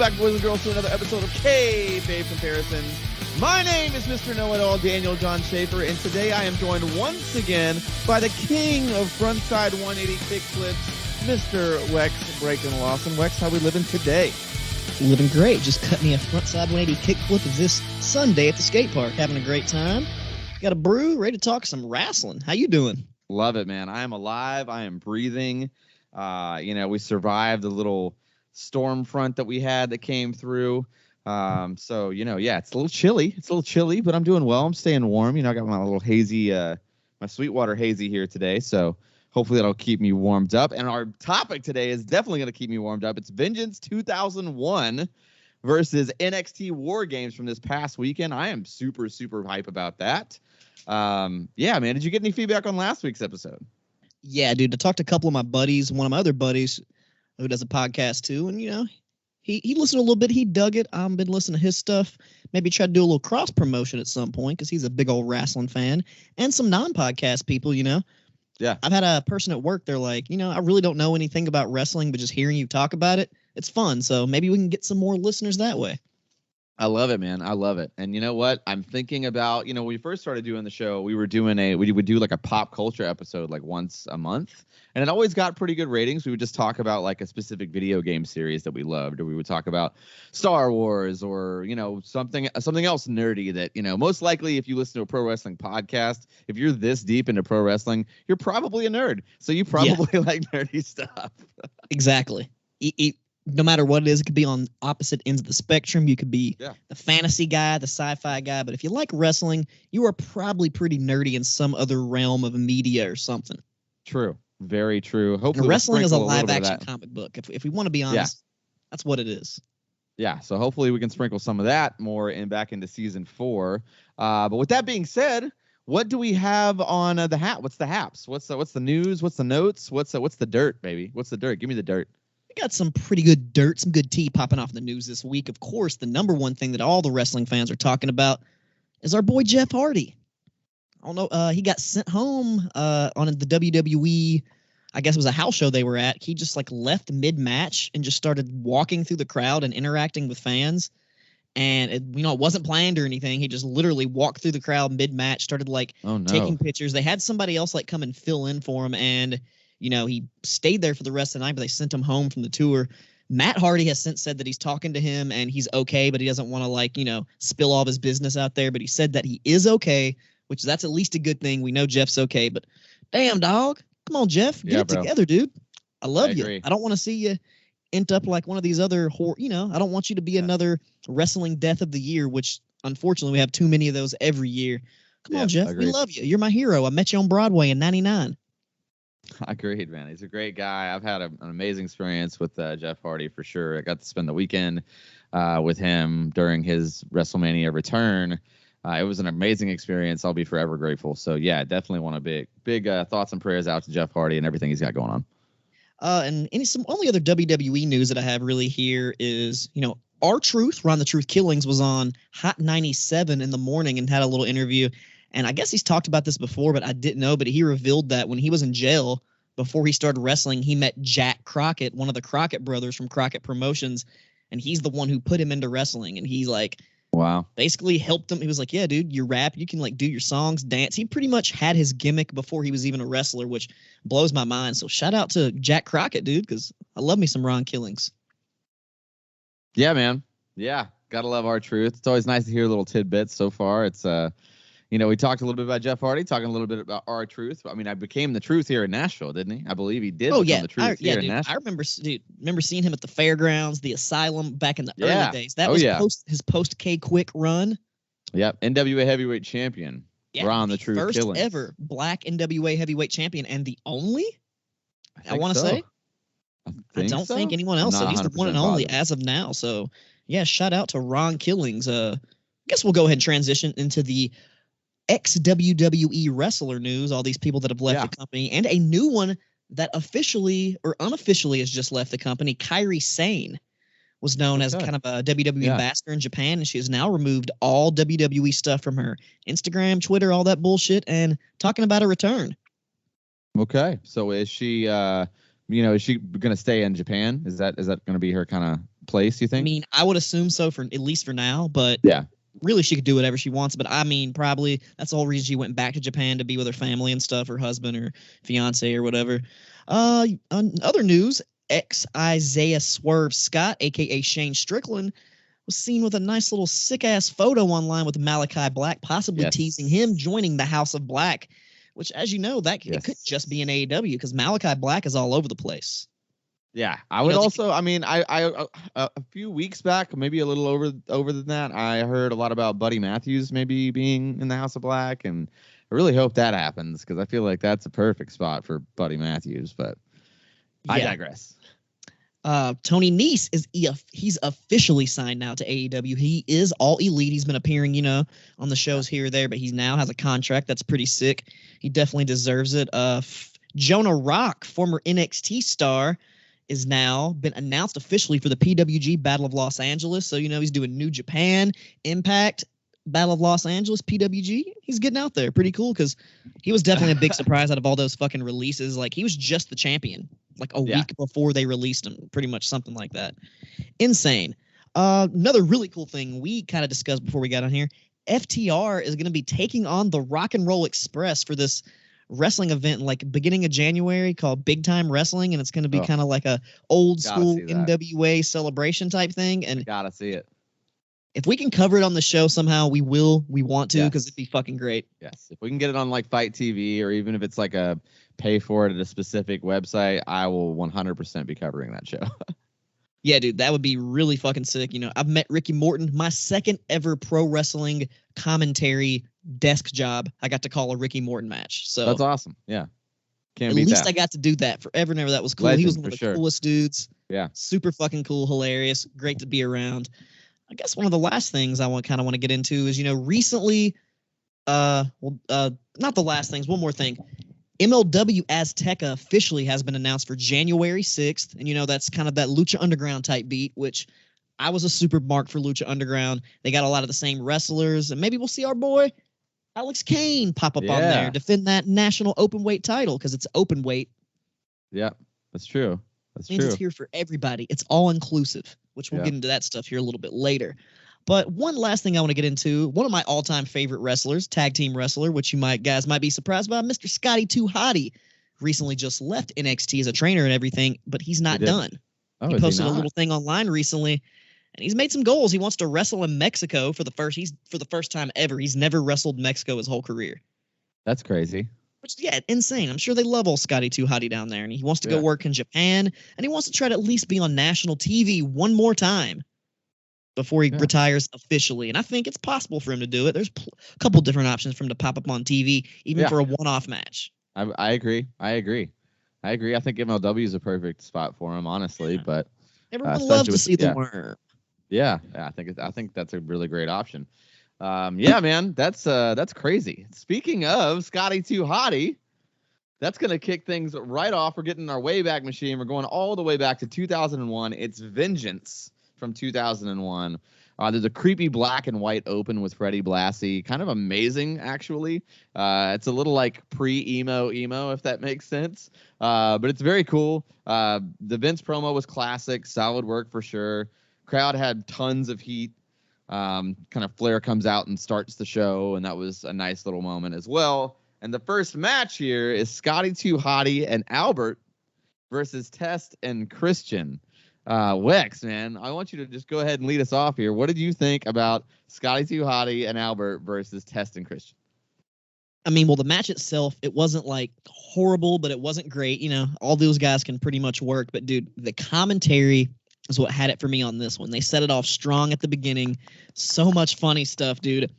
back, boys and girls, to another episode of K-Babe Comparisons. My name is Mr. Knowitall, Daniel John Schafer, and today I am joined once again by the king of frontside 180 kickflips, Mr. Wex, breakin Lawson. Wex, how we living today? Living great. Just cut me a frontside 180 kickflip this Sunday at the skate park. Having a great time. Got a brew, ready to talk some wrestling. How you doing? Love it, man. I am alive. I am breathing. We survived the little storm front that we had that came through. It's a little chilly. But I'm doing well. I'm staying warm. I got my little hazy, my Sweetwater hazy here today. So hopefully that'll keep me warmed up. And our topic today is definitely going to keep me warmed up. It's Vengeance 2001 versus NXT War Games from this past weekend. I am super, super hype about that. Man, did you get any feedback on last week's episode? Yeah, dude. I talked to a couple of my buddies, one of my other buddies who does a podcast too, and he listened a little bit. He dug it. I've been listening to his stuff. Maybe try to do a little cross promotion at some point because he's a big old wrestling fan, and some non-podcast people. Yeah, I've had a person at work. They're like, I really don't know anything about wrestling, but just hearing you talk about it, it's fun. So maybe we can get some more listeners that way. I love it, man. I love it. And you know what? I'm thinking about, when we first started doing the show, we would do like a pop culture episode like once a month. And it always got pretty good ratings. We would just talk about like a specific video game series that we loved, or we would talk about Star Wars or, something else nerdy that, most likely if you listen to a pro wrestling podcast, if you're this deep into pro wrestling, you're probably a nerd. So you probably like nerdy stuff. Exactly. No matter what it is, it could be on opposite ends of the spectrum. You could be the fantasy guy, the sci-fi guy. But if you like wrestling, you are probably pretty nerdy in some other realm of media or something. True. Very true. Hopefully, wrestling is a live-action comic book. If we want to be honest, that's what it is. Yeah, so hopefully we can sprinkle some of that more back into season 4. But with that being said, what do we have on the hat? What's the haps? What's the news? What's the notes? What's the dirt, baby? What's the dirt? Give me the dirt. We got some pretty good dirt, some good tea popping off in the news this week. Of course, the number one thing that all the wrestling fans are talking about is our boy Jeff Hardy. I don't know. He got sent home on the WWE. I guess it was a house show they were at. He just left mid-match and just started walking through the crowd and interacting with fans. And it wasn't planned or anything. He just literally walked through the crowd mid-match, started taking pictures. They had somebody else come and fill in for him, and he stayed there for the rest of the night, but they sent him home from the tour. Matt Hardy has since said that he's talking to him and he's okay, but he doesn't want to spill all of his business out there. But he said that he is okay, that's at least a good thing. We know Jeff's okay, but damn, dog. Come on, Jeff. Get it together, dude. I love you. Agree. I don't want to see you end up like one of these other, I don't want you to be another wrestling death of the year, which unfortunately we have too many of those every year. Come on, Jeff. We love you. You're my hero. I met you on Broadway in 99. Agreed, man. He's a great guy. I've had an amazing experience with Jeff Hardy for sure. I got to spend the weekend with him during his WrestleMania return. It was an amazing experience. I'll be forever grateful. So, yeah, definitely want a big thoughts and prayers out to Jeff Hardy and everything he's got going on. And some only other WWE news that I have really here is, R-Truth, Ron the Truth Killings, was on Hot 97 in the morning and had a little interview. And I guess he's talked about this before, but I didn't know. But he revealed that when he was in jail, before he started wrestling, he met Jack Crockett, one of the Crockett brothers from Crockett Promotions. And he's the one who put him into wrestling. And he's wow, basically helped him. He was like, yeah, dude, you rap, you can do your songs, dance. He pretty much had his gimmick before he was even a wrestler, which blows my mind. So shout out to Jack Crockett, dude, because I love me some Ron Killings. Yeah, man. Yeah. Gotta love R-Truth. It's always nice to hear little tidbits so far. It's, we talked a little bit about Jeff Hardy, talking a little bit about R-Truth. I mean, I became the Truth here in Nashville, didn't he? I believe he did. The Truth here in Nashville. I remember seeing him at the fairgrounds, the Asylum back in the early days. That was his post K-Quick run. Yep, NWA Heavyweight Champion. Yeah, Ron the Truth first Killings. Ever Black NWA Heavyweight Champion, and the only. I want to say. I don't think anyone else. So he's the one and only as of now. So yeah, shout out to Ron Killings. I guess we'll go ahead and transition into the ex-WWE wrestler news, all these people that have left the company, and a new one that officially or unofficially has just left the company. Kyrie Sane was known as kind of a WWE ambassador in Japan, and she has now removed all WWE stuff from her Instagram, Twitter, all that bullshit, and talking about a return. Okay, so is she is she going to stay in Japan? Is that going to be her kind of place, you I think? mean, I would assume so for at least for now, but Yeah. really she could do whatever she wants. But I mean, probably that's the whole reason she went back to Japan to be with her family and stuff, her husband or fiance or whatever. On other news, Isaiah Swerve Scott, aka Shane Strickland, was seen with a nice little sick ass photo online with Malachi Black, possibly teasing him joining the House of Black, which, as you know, it could just be an AEW because Malachi Black is all over the place. Yeah, I would also. I mean, I a few weeks back, maybe a little over than that, I heard a lot about Buddy Matthews maybe being in the House of Black, and I really hope that happens because I feel like that's a perfect spot for Buddy Matthews. But I digress. Tony Nese he's officially signed now to AEW. He is All Elite. He's been appearing, on the shows here or there, but he now has a contract that's pretty sick. He definitely deserves it. Jonah Rock, former NXT star, is now been announced officially for the PWG Battle of Los Angeles. So, he's doing New Japan, Impact, Battle of Los Angeles, PWG. He's getting out there. Pretty cool because he was definitely a big surprise out of all those fucking releases. Like, he was just the champion like a week before they released him. Pretty much something like that. Insane. Another really cool thing we kind of discussed before we got on here. FTR is going to be taking on the Rock and Roll Express for this wrestling event like beginning of January called Big Time Wrestling, and it's going to be kind of like a old school NWA celebration type thing. And gotta see it. If we can cover it on the show somehow, we will. We want to because it'd be fucking great. Yes, if we can get it on like Fight TV or even if it's like a pay for it at a specific website, I will 100% be covering that show. Yeah, dude, that would be really fucking sick. I've met Ricky Morton, my second ever pro wrestling commentary desk job. I got to call a Ricky Morton match. So that's awesome. Yeah. At least I got to do that forever and ever. That was cool. Legend, he was one of the coolest dudes. Yeah. Super fucking cool, hilarious, great to be around. I guess one of the last things I want to get into is, recently, not the last things, one more thing. MLW Azteca officially has been announced for January 6th. And, that's kind of that Lucha Underground type beat, which I was a super mark for Lucha Underground. They got a lot of the same wrestlers, and maybe we'll see our boy Alex Kane pop up on there, defend that national open weight title because it's open weight. Yeah, that's true. That means it's here for everybody. It's all inclusive, which we'll get into that stuff here a little bit later. But one last thing I want to get into, one of my all-time favorite wrestlers, tag team wrestler, which you guys might be surprised by, Mr. Scotty 2 Hotty, recently just left NXT as a trainer and everything, but he's not done. Oh, he posted a little thing online recently, and he's made some goals. He wants to wrestle in Mexico for the first time ever. He's never wrestled Mexico his whole career. That's crazy. Which, insane. I'm sure they love old Scotty 2 Hotty down there, and he wants to go work in Japan, and he wants to try to at least be on national TV one more time before he retires officially. And I think it's possible for him to do it. There's a couple different options for him to pop up on TV, even for a one-off match. I agree. I think MLW is a perfect spot for him, honestly. But everyone loves to see the worm. Yeah, I think that's a really great option. Man, that's crazy. Speaking of Scotty 2 Hotty, that's gonna kick things right off. We're getting our Wayback Machine. We're going all the way back to 2001. It's Vengeance from 2001. There's a creepy black and white open with Freddie Blassie. Kind of amazing, actually. It's a little like pre-emo, if that makes sense. But it's very cool. The Vince promo was classic. Solid work for sure. Crowd had tons of heat. Kind of Flair comes out and starts the show, and that was a nice little moment as well. And the first match here is Scotty 2 Hotty and Albert versus Test and Christian. Wex, man, I want you to just go ahead and lead us off here. What did you think about Scotty 2 Hotty and Albert versus Test and Christian? I mean, well, the match itself, it wasn't like horrible, but it wasn't great. All those guys can pretty much work. But, dude, the commentary is what had it for me on this one. They set it off strong at the beginning. So much funny stuff, dude.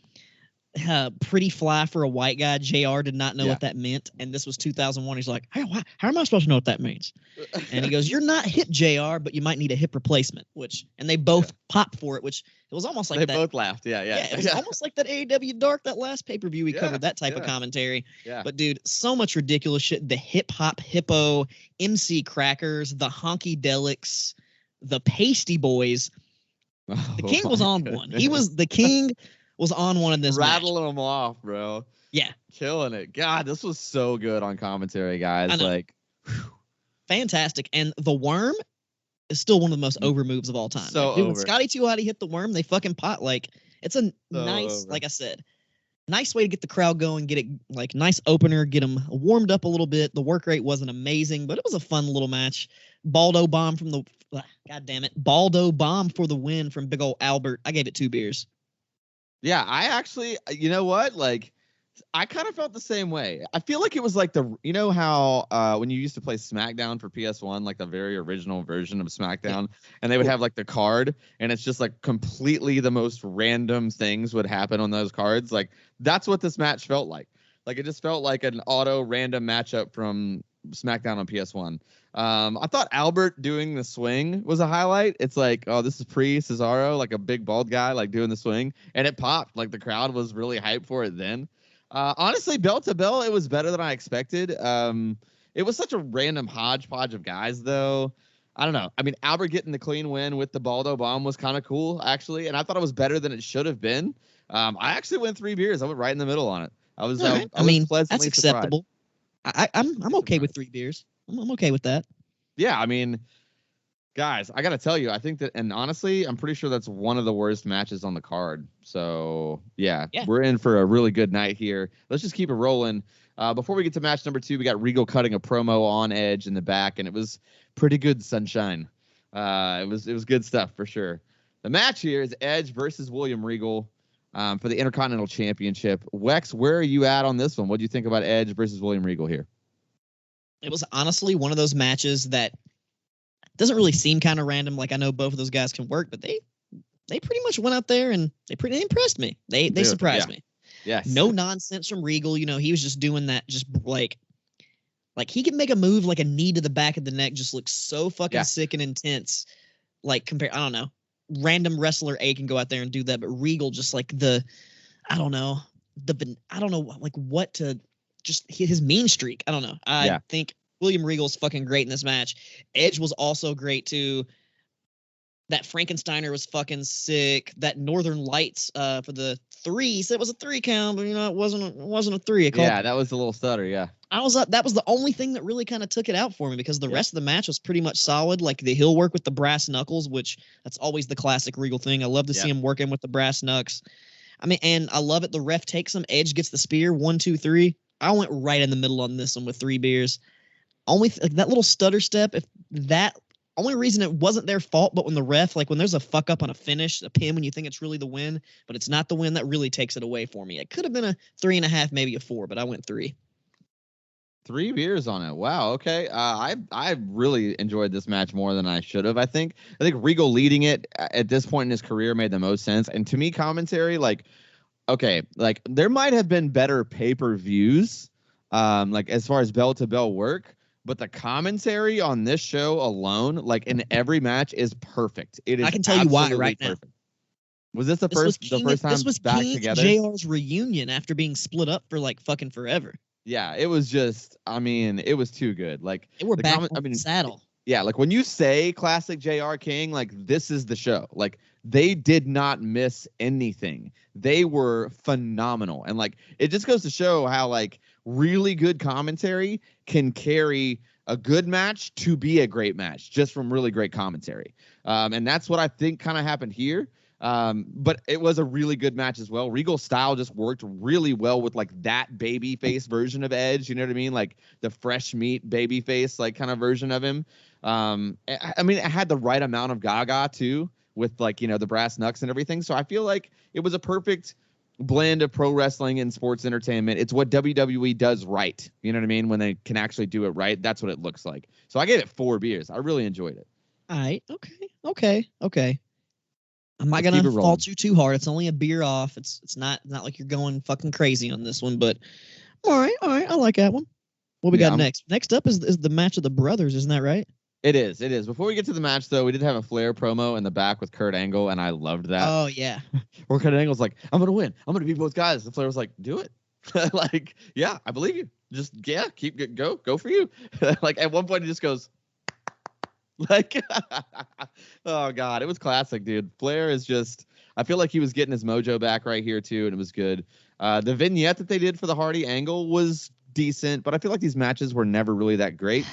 Pretty fly for a white guy. JR did not know what that meant. And this was 2001. He's like, hey, how am I supposed to know what that means? And he goes, you're not hip, JR, but you might need a hip replacement. And they both popped for it, which it was almost like they both laughed. Yeah. It was almost like that AEW Dark, that last pay-per-view we covered, that type of commentary. Yeah. But, dude, so much ridiculous shit. The hip-hop hippo, MC Crackers, the Honky Delics, the Pasty Boys. The King was on one. The King was on one of this rattling match. them off, bro. Yeah. Killing it. God, this was so good on commentary, guys. Like, fantastic. And the Worm, is still one of the most over moves of all time. So Dude, when over. Scotty 2 Hotty hit the worm, they fucking pot. Like, it's a nice, over. like I said, nice way to get the crowd going, get it like nice opener, get them warmed up a little bit. The work rate wasn't amazing, but it was a fun little match. Baldo bomb from the God damn it, Baldo bomb for the win from big old Albert. I gave it 2 beers. Yeah, I actually, you know what? Like, I kind of felt the same way. I feel like it was like you know how when you used to play SmackDown for PS1, like the very original version of SmackDown, and they would have like the card, and it's just like completely the most random things would happen on those cards. Like, that's what this match felt like. Like, it just felt like an auto random matchup from SmackDown on PS1. I thought Albert doing the swing was a highlight. It's like, oh, this is pre-Cesaro, like a big bald guy, like doing the swing, and it popped. Like, the crowd was really hyped for it then. Honestly, bell to bell, it was better than I expected. It was such a random hodgepodge of guys, though. I don't know. I mean, Albert getting the clean win with the Baldo bomb was kind of cool, actually, and I thought it was better than it should have been. I actually went 3 beers. I went right in the middle on it. I was pleasantly that's acceptable. I'm okay with 3 beers. I'm okay with that. Yeah, I mean, guys, I got to tell you, I think that, and honestly, I'm pretty sure that's one of the worst matches on the card. So, yeah, we're in for a really good night here. Let's just keep it rolling. Before we get to match number 2, we got Regal cutting a promo on Edge in the back, and it was pretty good, sunshine. It was good stuff for sure. The match here is Edge versus William Regal for the Intercontinental Championship. Wex, where are you at on this one? What do you think about Edge versus William Regal here? It was honestly one of those matches that doesn't really seem kind of random. Like, I know both of those guys can work, but they pretty much went out there and they impressed me. They surprised me. Yes. No nonsense from Regal. You know, he was just doing that, just like he can make a move like a knee to the back of the neck, just looks so fucking sick and intense. Like, I don't know, random wrestler A can go out there and do that, but Regal just like I don't know like what to just his mean streak. I don't know. I think William Regal's fucking great in this match. Edge was also great too. That Frankensteiner was fucking sick. That Northern Lights for the 3, said it was a 3 count, but it wasn't a 3. Yeah, that was a little stutter. Yeah, that was the only thing that really kind of took it out for me, because the rest of the match was pretty much solid. Like the heel work with the brass knuckles, which that's always the classic Regal thing. I love to see him working with the brass knucks. I mean, and I love it. The ref takes him. Edge gets the spear. 1, 2, 3. I went right in the middle on this one with 3 beers. Only that little stutter step. If that only reason it wasn't their fault, but when the ref, like when there's a fuck up on a finish, a pin, when you think it's really the win, but it's not the win, that really takes it away for me. It could have been a 3.5, maybe a 4, but I went 3. 3 beers on it. Wow. Okay. I really enjoyed this match more than I should have. I think Regal leading it at this point in his career made the most sense. And to me, commentary, like, okay, like there might have been better pay-per-views, like as far as bell to bell work, but the commentary on this show alone, like in every match, is perfect. It is. I can tell you why right perfect. Now. Was this the first time this was back King together? JR's reunion after being split up for like fucking forever. Yeah, it was just. I mean, it was too good. Like they were back on the saddle. Yeah, like when you say classic JR King, like this is the show. Like they did not miss anything. They were phenomenal, and like it just goes to show how like really good commentary can carry a good match to be a great match just from really great commentary. And that's what I think kind of happened here. But it was a really good match as well. Regal's style just worked really well with like that baby face version of Edge. You know what I mean? Like the fresh meat baby face, like kind of version of him. I mean, it had the right amount of gaga too, with like, you know, the brass knucks and everything. So I feel like it was a perfect blend of pro wrestling and sports entertainment. It's what WWE does right. You know what I mean? When they can actually do it right, that's what it looks like. So I gave it 4 beers. I really enjoyed it. All right. Okay. I'm not gonna fault you too hard. It's only a beer off. It's not like you're going fucking crazy on this one, but all right. I like that one. What we got next? Next up is the match of the brothers, isn't that right? It is. Before we get to the match, though, we did have a Flair promo in the back with Kurt Angle, and I loved that. Oh, yeah. Where Kurt Angle's like, I'm going to win. I'm going to beat both guys. The Flair was like, do it. Like, yeah, I believe you. Just, yeah, go for you. Like, at one point, he just goes, like, oh, God. It was classic, dude. Flair is just, I feel like he was getting his mojo back right here, too, and it was good. The vignette that they did for the Hardy Angle was decent, but I feel like these matches were never really that great.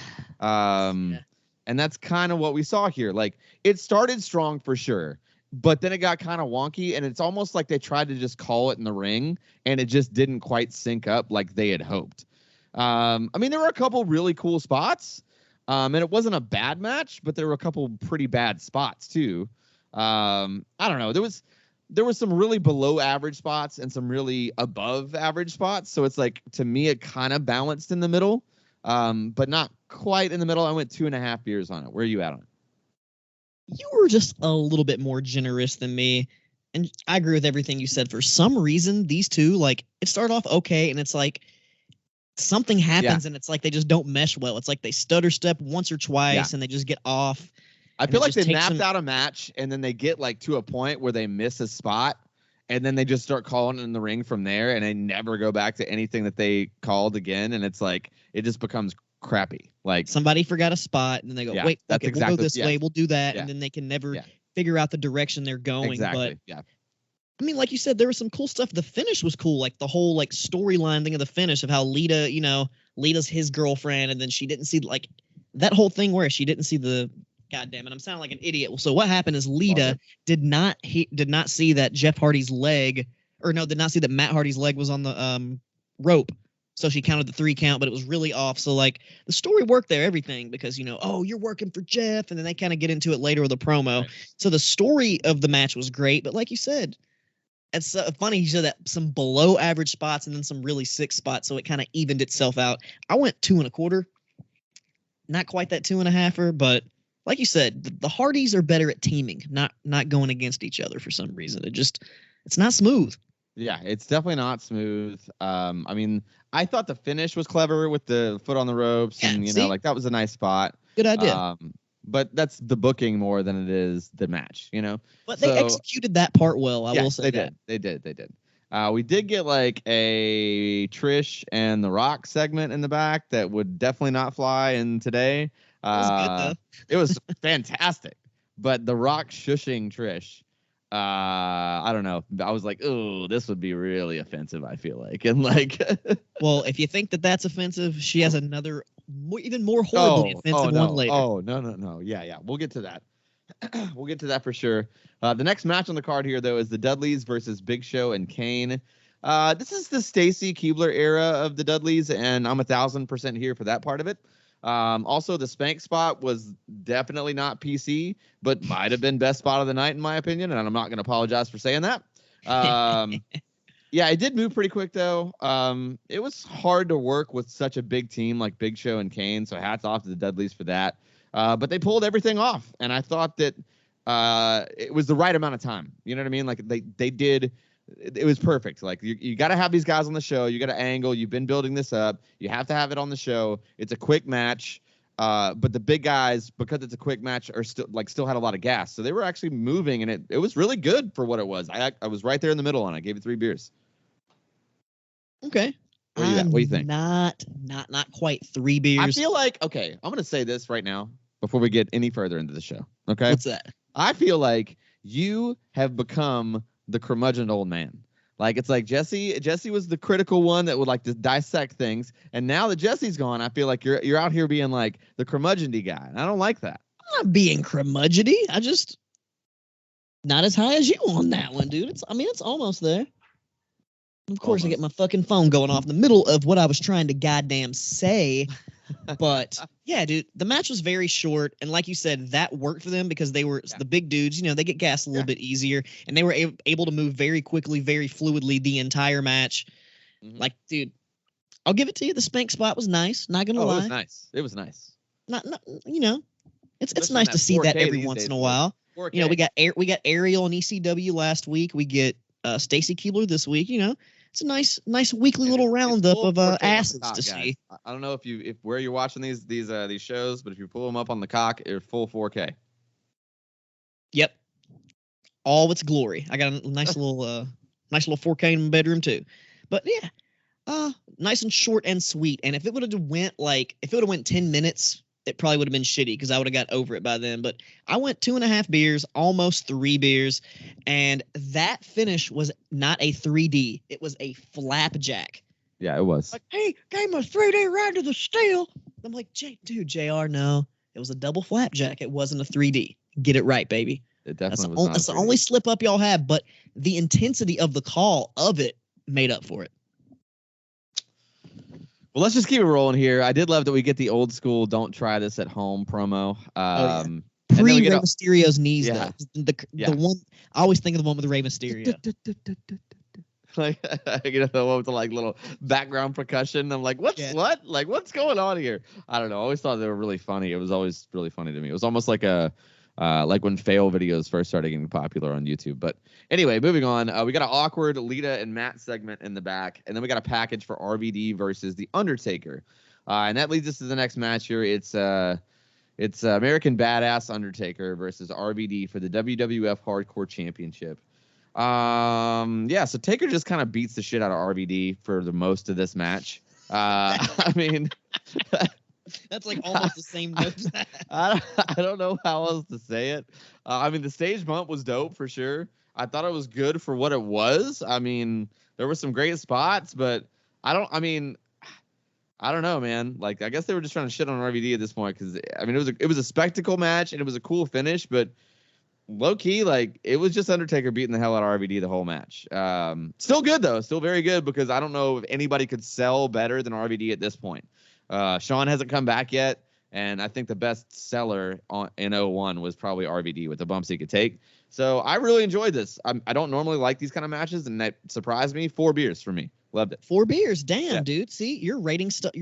And that's kind of what we saw here. Like, it started strong for sure, but then it got kind of wonky, and it's almost like they tried to just call it in the ring, and it just didn't quite sync up like they had hoped. I mean, there were a couple really cool spots, and it wasn't a bad match, but there were a couple pretty bad spots too. I don't know. There was some really below average spots and some really above average spots. So it's like, to me, it kind of balanced in the middle, but not quite in the middle. I went 2.5 beers on it. Where are you at on it? You were just a little bit more generous than me. And I agree with everything you said. For some reason, these two, like, it started off okay, and it's like something happens, and it's like they just don't mesh well. It's like they stutter step once or twice, and they just get off. I feel like they mapped out a match, and then they get like to a point where they miss a spot, and then they just start calling it in the ring from there, and they never go back to anything that they called again. And it's like, it just becomes crappy. Like, somebody forgot a spot, and then they go, wait, that's okay, we'll go this way, we'll do that, and then they can never figure out the direction they're going. Exactly. But I mean, like you said, there was some cool stuff. The finish was cool, like the whole like storyline thing of the finish of how Lita, Lita's his girlfriend, and then she didn't see, like, that whole thing where she didn't see the. God damn it, I'm sounding like an idiot. So what happened is Lita did not see that Jeff Hardy's leg, did not see that Matt Hardy's leg was on the rope. So she counted the 3 count, but it was really off. So, like, the story worked there, everything, because, you're working for Jeff, and then they kind of get into it later with a promo. Right. So the story of the match was great, but like you said, it's funny you said that, some below average spots and then some really sick spots, so it kind of evened itself out. I went 2.25. Not quite that 2.5er, but like you said, the Hardys are better at teaming, not going against each other for some reason. It's not smooth. Yeah, it's definitely not smooth. I mean, I thought the finish was clever with the foot on the ropes, and like, that was a nice spot. Good idea. But that's the booking more than it is the match, But they executed that part well. I will say that. They did. We did get like a Trish and The Rock segment in the back that would definitely not fly in today. It was good, though. It was fantastic. But The Rock shushing Trish, I don't know. I was like, oh, this would be really offensive, I feel like. And like, well, if you think that that's offensive, she has another even more horribly offensive one later. Oh, no. Yeah. We'll get to that. We'll get to that for sure. The next match on the card here, though, is the Dudleys versus Big Show and Kane. This is the Stacy Keibler era of the Dudleys, and I'm 1,000% here for that part of it. Also, the spank spot was definitely not PC, but might have been best spot of the night, in my opinion, and I'm not going to apologize for saying that. Yeah, it did move pretty quick, though. It was hard to work with such a big team like Big Show and Kane, so hats off to the Dudleys for that. But they pulled everything off, and I thought that it was the right amount of time. You know what I mean? Like, they did. It was perfect. Like, you got to have these guys on the show. You got to angle. You've been building this up. You have to have it on the show. It's a quick match. But the big guys, because it's a quick match, are still had a lot of gas. So they were actually moving, and it was really good for what it was. I was right there in the middle, and I gave it 3 beers. Okay. What do you think? Not quite 3 beers. I feel like, okay, I'm going to say this right now before we get any further into the show. Okay. What's that? I feel like you have become the curmudgeon old man. Like, it's like Jesse was the critical one that would like to dissect things, and now that Jesse's gone, I feel like you're out here being like the curmudgeon-y guy, and I don't like that. I'm not being curmudgeon-y. I just not as high as you on that one, dude. It's almost there. Of course, I get my fucking phone going off in the middle of what I was trying to goddamn say. But yeah, dude, the match was very short, and like you said, that worked for them because they were the big dudes. They get gassed a little bit easier, and they were able to move very quickly, very fluidly the entire match. Mm-hmm. Like, dude, I'll give it to you. The spank spot was nice. Not gonna lie. It was nice. Not it's nice to see that every once in a while. 4K. We got Ariel and ECW last week. We get Stacy Keibler this week. It's a nice weekly little roundup of asses to see. I don't know if where you're watching these shows, but if you pull them up on the cock, it's full 4K. Yep, all its glory. I got a nice little 4K in my bedroom too. But yeah, nice and short and sweet. And if it would have went 10 minutes, it probably would have been shitty because I would have got over it by then. But I went 2.5 beers, almost 3 beers, and that finish was not a 3D. It was a flapjack. Yeah, it was. Like, hey, gave him a 3D right to the steel. I'm like, JR, no. It was a double flapjack. It wasn't a 3D. Get it right, baby. It definitely was. That's the only slip up y'all have, but the intensity of the call of it made up for it. Well, let's just keep it rolling here. I did love that we get the old school "Don't try this at home" promo. Pre Rey Mysterio's knees, yeah. though. The one I always think of the one with Rey Mysterio. Like the one with the like little background percussion. I'm like, what? Like, what's going on here? I don't know. I always thought they were really funny. It was always really funny to me. It was almost like like when fail videos first started getting popular on YouTube. But anyway, moving on. We got an awkward Lita and Matt segment in the back, and then we got a package for RVD versus the Undertaker, and that leads us to the next match here. It's American Badass Undertaker versus RVD for the WWF Hardcore Championship. So Taker just kind of beats the shit out of RVD for the most of this match. I mean. That's like almost the same notes. I don't know how else to say it. I mean, the stage bump was dope for sure. I thought it was good for what it was. I mean, there were some great spots, but I don't know, man. Like, I guess they were just trying to shit on RVD at this point because I mean, it was a spectacle match and it was a cool finish, but low key, like it was just Undertaker beating the hell out of RVD the whole match. Still good though, still very good because I don't know if anybody could sell better than RVD at this point. Sean hasn't come back yet, and I think the best seller in 01 was probably RVD with the bumps he could take. So I really enjoyed this. I don't normally like these kind of matches, and that surprised me. 4 beers for me. Loved it. 4 beers. Damn, dude. See, you're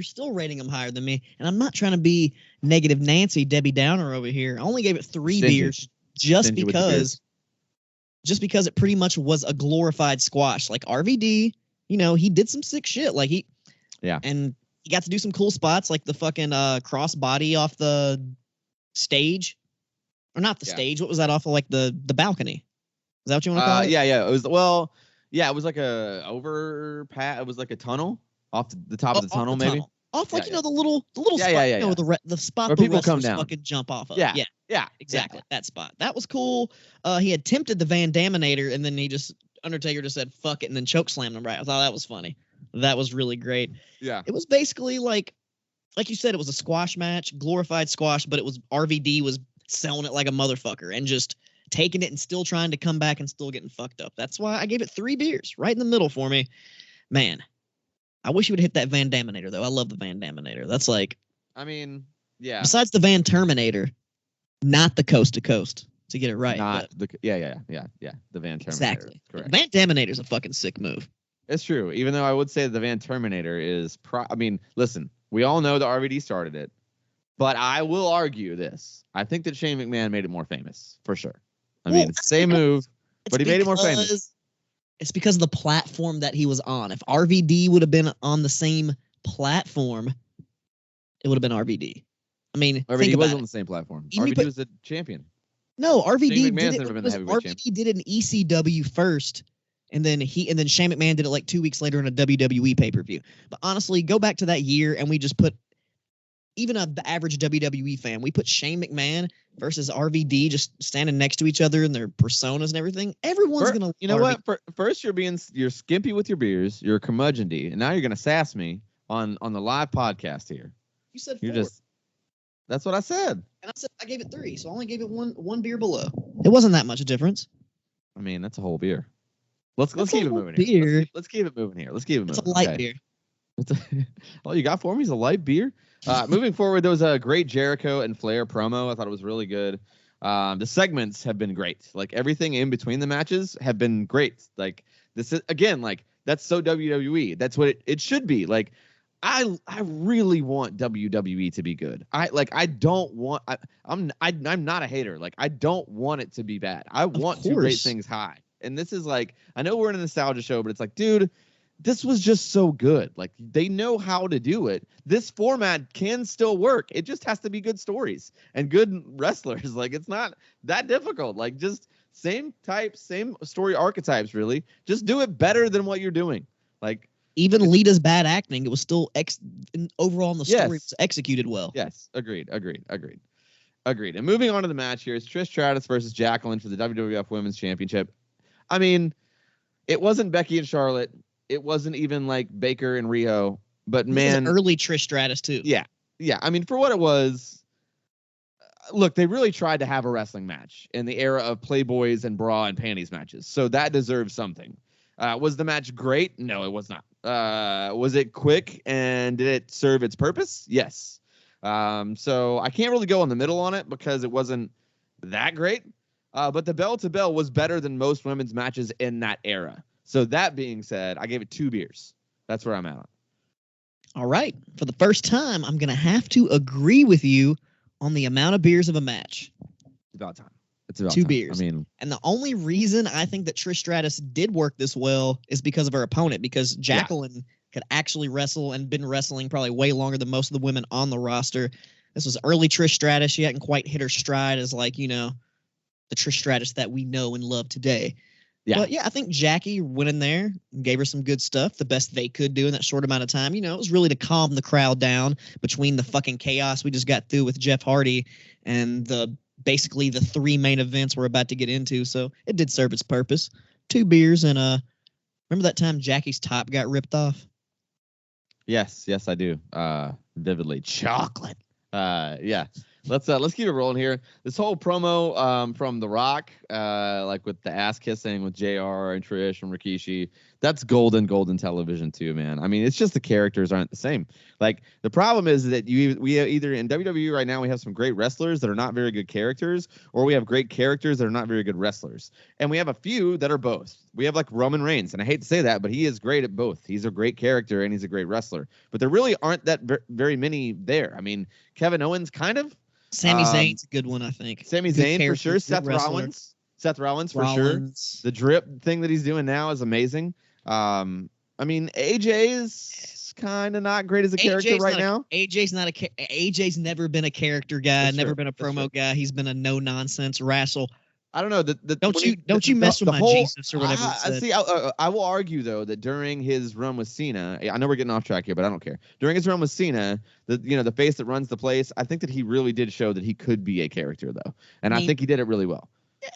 still rating them higher than me, and I'm not trying to be negative Nancy, Debbie Downer over here. I only gave it 3 beers just because it pretty much was a glorified squash. Like RVD, he did some sick shit. Like and he got to do some cool spots like the fucking cross body off the stage. Or not the stage. What was that off of like the balcony? Is that what you want to call it? Yeah. It was it was like a overpass. It was like a tunnel off the top of the tunnel, maybe. Tunnel. Off like the little spot, the spot where the people come down, fucking jump off of. Yeah, exactly. That spot. That was cool. He attempted the Van Daminator, and then Undertaker just said fuck it, and then choke slammed him right. I thought that was funny. That was really great. Yeah. It was basically like you said, it was a squash match, glorified squash, but it was RVD was selling it like a motherfucker and just taking it and still trying to come back and still getting fucked up. That's why I gave it 3 beers right in the middle for me. Man, I wish you would hit that Van Daminator though. I love the Van Daminator. That's like, I mean, yeah. Besides the Van Terminator, not the coast to coast to get it right. The Van Terminator. Exactly. Correct. The Van Daminator's a fucking sick move. It's true. Even though I would say the Van Terminator is I mean, listen, we all know that RVD started it, but I will argue this. I think that Shane McMahon made it more famous for sure. I mean, it's the same move, but he made it more famous. It's because of the platform that he was on. If RVD would have been on the same platform, it would have been RVD. I mean, RVD was on the same platform. RVD was a champion. No, RVD Shane McMahon's never been the heavyweight champion. RVD did it in ECW first. And then Shane McMahon did it like 2 weeks later in a WWE pay-per-view. But honestly, go back to that year and we just put even the average WWE fan, we put Shane McMahon versus RVD just standing next to each other and their personas and everything. Everyone's gonna. You know what? First, you're skimpy with your beers. You're curmudgeon-y, and now you're gonna sass me on the live podcast here. You said 4. You're That's what I said. And I said I gave it 3, so I only gave it one beer below. It wasn't that much a difference. I mean, that's a whole beer. Let's keep it moving here. Let's keep it moving here. Let's keep it moving. It's a light beer. All you got for me is a light beer. Moving forward, there was a great Jericho and Flair promo. I thought it was really good. The segments have been great. Like everything in between the matches have been great. Like this is again, like that's so WWE. That's what it should be. Like I really want WWE to be good. I'm not a hater. Like I don't want it to be bad. I want to rate things high. And this is like, I know we're in a nostalgia show, but it's like, dude, this was just so good. Like they know how to do it. This format can still work. It just has to be good stories and good wrestlers. Like it's not that difficult. Like just same type, same story archetypes, really. Just do it better than what you're doing. Like even Lita's bad acting, it was still overall in the story was executed well. Yes, agreed. And moving on to the match here is Trish Stratus versus Jacqueline for the WWF Women's Championship. I mean, it wasn't Becky and Charlotte. It wasn't even like Baker and Riho. But man, early Trish Stratus too. Yeah. I mean, for what it was, look, they really tried to have a wrestling match in the era of Playboys and bra and panties matches. So that deserves something. Was the match great? No, it was not. Was it quick and did it serve its purpose? Yes. So I can't really go in the middle on it because it wasn't that great. But the bell to bell was better than most women's matches in that era. So that being said, I gave it 2 beers. That's where I'm at. All right. For the first time, I'm going to have to agree with you on the amount of beers of a match. It's about time. It's about 2 time. beers. I mean, and the only reason I think that Trish Stratus did work this well is because of her opponent, because Jacqueline could actually wrestle and been wrestling probably way longer than most of the women on the roster. This was early Trish Stratus. She hadn't quite hit her stride as, like, you know, the Trish Stratus that we know and love today. Yeah. But yeah, I think Jackie went in there and gave her some good stuff, the best they could do in that short amount of time. You know, it was really to calm the crowd down between the fucking chaos we just got through with Jeff Hardy and basically the 3 main events we're about to get into. So it did serve its purpose. 2 beers and remember that time Jackie's top got ripped off? Yes, I do. Vividly. Chocolate. Yeah. Let's keep it rolling here. This whole promo from The Rock, like with the ass kissing with JR and Trish and Rikishi, that's golden television too, man. I mean, it's just the characters aren't the same. Like, the problem is that we either in WWE right now we have some great wrestlers that are not very good characters, or we have great characters that are not very good wrestlers. And we have a few that are both. We have like Roman Reigns, and I hate to say that, but he is great at both. He's a great character and he's a great wrestler. But there really aren't that very many there. I mean, Kevin Owens kind of. Sami Zayn's a good one, I think. Sami Zayn for sure. Seth Rollins for sure. The drip thing that he's doing now is amazing. I mean, AJ is kind of not great as a character right now. AJ's never been a character guy, never been a promo guy. He's been a no nonsense wrestle. I don't know. Don't you mess with my Jesus or whatever. See, I will argue though that during his run with Cena, I know we're getting off track here, but I don't care. During his run with Cena, the face that runs the place, I think that he really did show that he could be a character though, and I think he did it really well.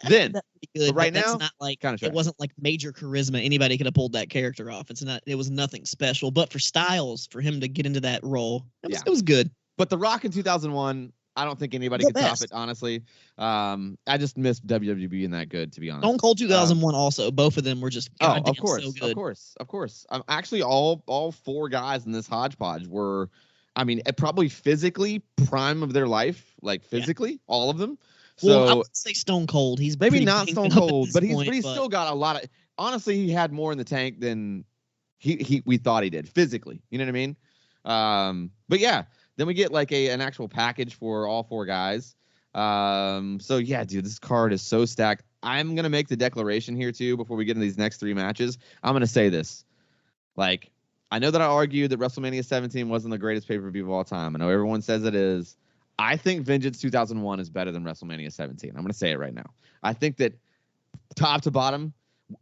Yeah, but right now, not like it wasn't like major charisma. Anybody could have pulled that character off. It was nothing special. But for Styles, for him to get into that role, it was good. But The Rock in 2001. I don't think anybody could top it, honestly. I just missed WWE being that good, to be honest. Stone Cold 2001 also. Both of them were just of course, so good. Of course. Actually, all 4 guys in this hodgepodge were, I mean, probably physically prime of their life, like physically, all of them. So I would say Stone Cold. He's maybe not Stone Cold, but he's still got a lot of. Honestly, he had more in the tank than we thought he did physically. You know what I mean? But yeah. Then we get like an actual package for all 4 guys. So yeah, dude, this card is so stacked. I'm going to make the declaration here too before we get into these next 3 matches. I'm going to say this. Like, I know that I argued that WrestleMania 17 wasn't the greatest pay-per-view of all time. I know everyone says it is. I think Vengeance 2001 is better than WrestleMania 17. I'm going to say it right now. I think that top to bottom,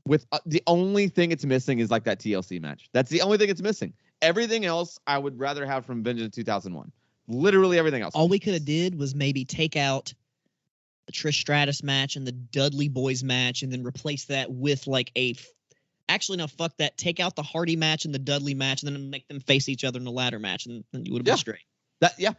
with the only thing it's missing is like that TLC match. That's the only thing it's missing. Everything else I would rather have from Vengeance 2001. Literally everything else. All we could have did was maybe take out the Trish Stratus match and the Dudley Boys match and then replace that with like actually, no, fuck that. Take out the Hardy match and the Dudley match and then make them face each other in the ladder match, and then you would have been straight. Yeah,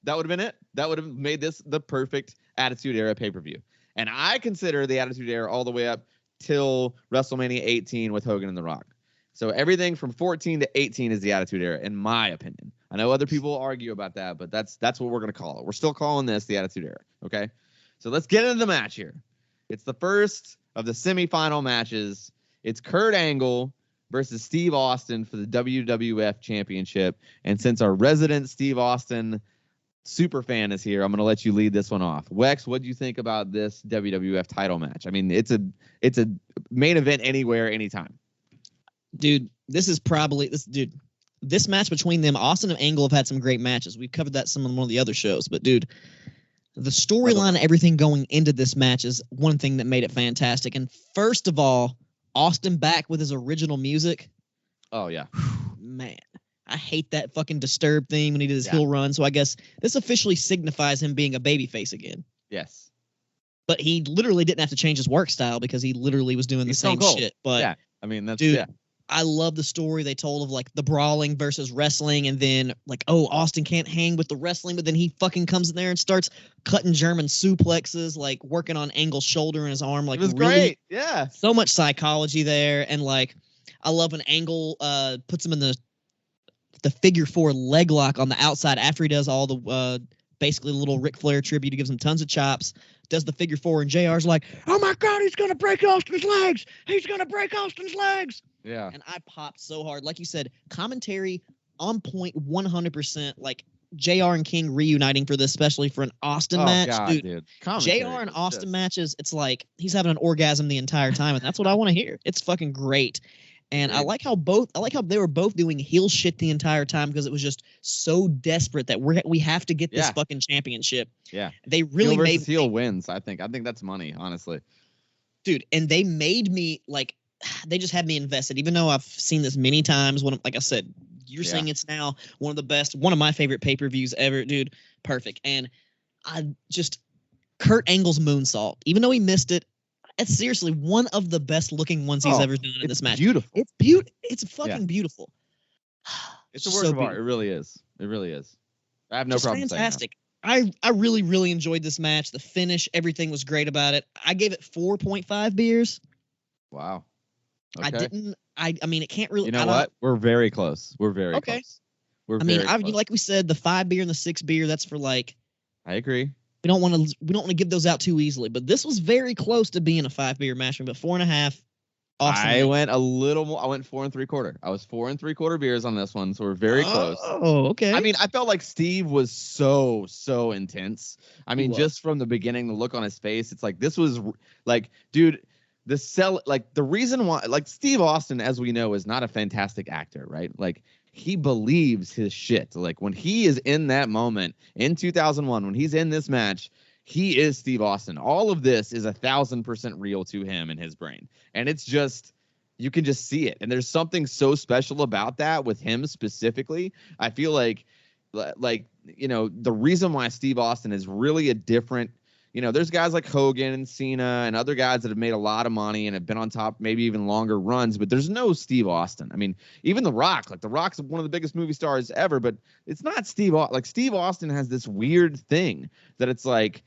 that would have been it. That would have made this the perfect Attitude Era pay-per-view. And I consider the Attitude Era all the way up till WrestleMania 18 with Hogan and The Rock. So everything from 14 to 18 is the Attitude Era, in my opinion. I know other people argue about that, but that's what we're going to call it. We're still calling this the Attitude Era, okay? So let's get into the match here. It's the first of the semifinal matches. It's Kurt Angle versus Steve Austin for the WWF Championship. And since our resident Steve Austin super fan is here, I'm going to let you lead this one off. Wex, what do you think about this WWF title match? I mean, it's a main event anywhere, anytime. Dude, this match between them, Austin and Angle have had some great matches. We've covered that some on one of the other shows, but dude, the storyline and everything going into this match is one thing that made it fantastic. And first of all, Austin back with his original music. Oh yeah. Man, I hate that fucking Disturbed theme when he did his heel run. So I guess this officially signifies him being a babyface again. Yes. But he literally didn't have to change his work style because he literally was doing the same shit. But yeah. I mean, that's dude, I love the story they told of like the brawling versus wrestling, and then like, oh, Austin can't hang with the wrestling, but then he fucking comes in there and starts cutting German suplexes, like working on Angle's shoulder and his arm. Like, It was really great. Yeah. so much psychology there, and like I love when Angle puts him in the figure 4 leg lock on the outside after he does all the basically little Ric Flair tribute. He gives him tons of chops, does the figure 4, and JR's like, oh my God, he's gonna break Austin's legs. He's gonna break Austin's legs. Yeah. And I popped so hard. Like you said, commentary on point 100%. Like JR and King reuniting for this, especially for an Austin match. God, dude. JR and Austin matches, it's like he's having an orgasm the entire time, and that's what I want to hear. It's fucking great. And I like how they were both doing heel shit the entire time, because it was just so desperate that we have to get this fucking championship. Yeah. They really heel made heel wins, I think. I think that's money, honestly. Dude, and they made me like, they just had me invested, even though I've seen this many times. Like I said, you're saying it's now one of the best, one of my favorite pay-per-views ever, dude. Perfect. And Kurt Angle's moonsault, even though he missed it, it's seriously one of the best looking ones he's ever done in this match. Beautiful. It's beautiful. It's fucking beautiful. It's a work of art. It really is. It really is. I have no problem saying that. Fantastic. I really, really enjoyed this match. The finish, everything was great about it. I gave it 4.5 beers. Wow. Okay. I didn't. I mean, it can't really. You know what? We're very close. We're very close. Like we said, the 5 beer and the 6 beer. That's for like. I agree. We don't want to give those out too easily, but this was very close to being a 5 beer match, but 4.5. Awesome. I went a little more. I went 4 3/4. I was 4 3/4 beers on this one, so we're very close. Oh, okay. I mean, I felt like Steve was so intense. I mean, just from the beginning, the look on his face, it's like this was like, dude. The reason why, like, Steve Austin, as we know, is not a fantastic actor, right? Like, he believes his shit. Like, when he is in that moment in 2001, when he's in this match, he is Steve Austin. All of this is 1,000% real to him in his brain. And it's just, you can just see it. And there's something so special about that with him specifically. I feel like, you know, the reason why Steve Austin is really a different, you know, there's guys like Hogan and Cena and other guys that have made a lot of money and have been on top, maybe even longer runs, but there's no Steve Austin. I mean, even The Rock, like The Rock's one of the biggest movie stars ever, but it's not Steve. Like, Steve Austin has this weird thing that it's like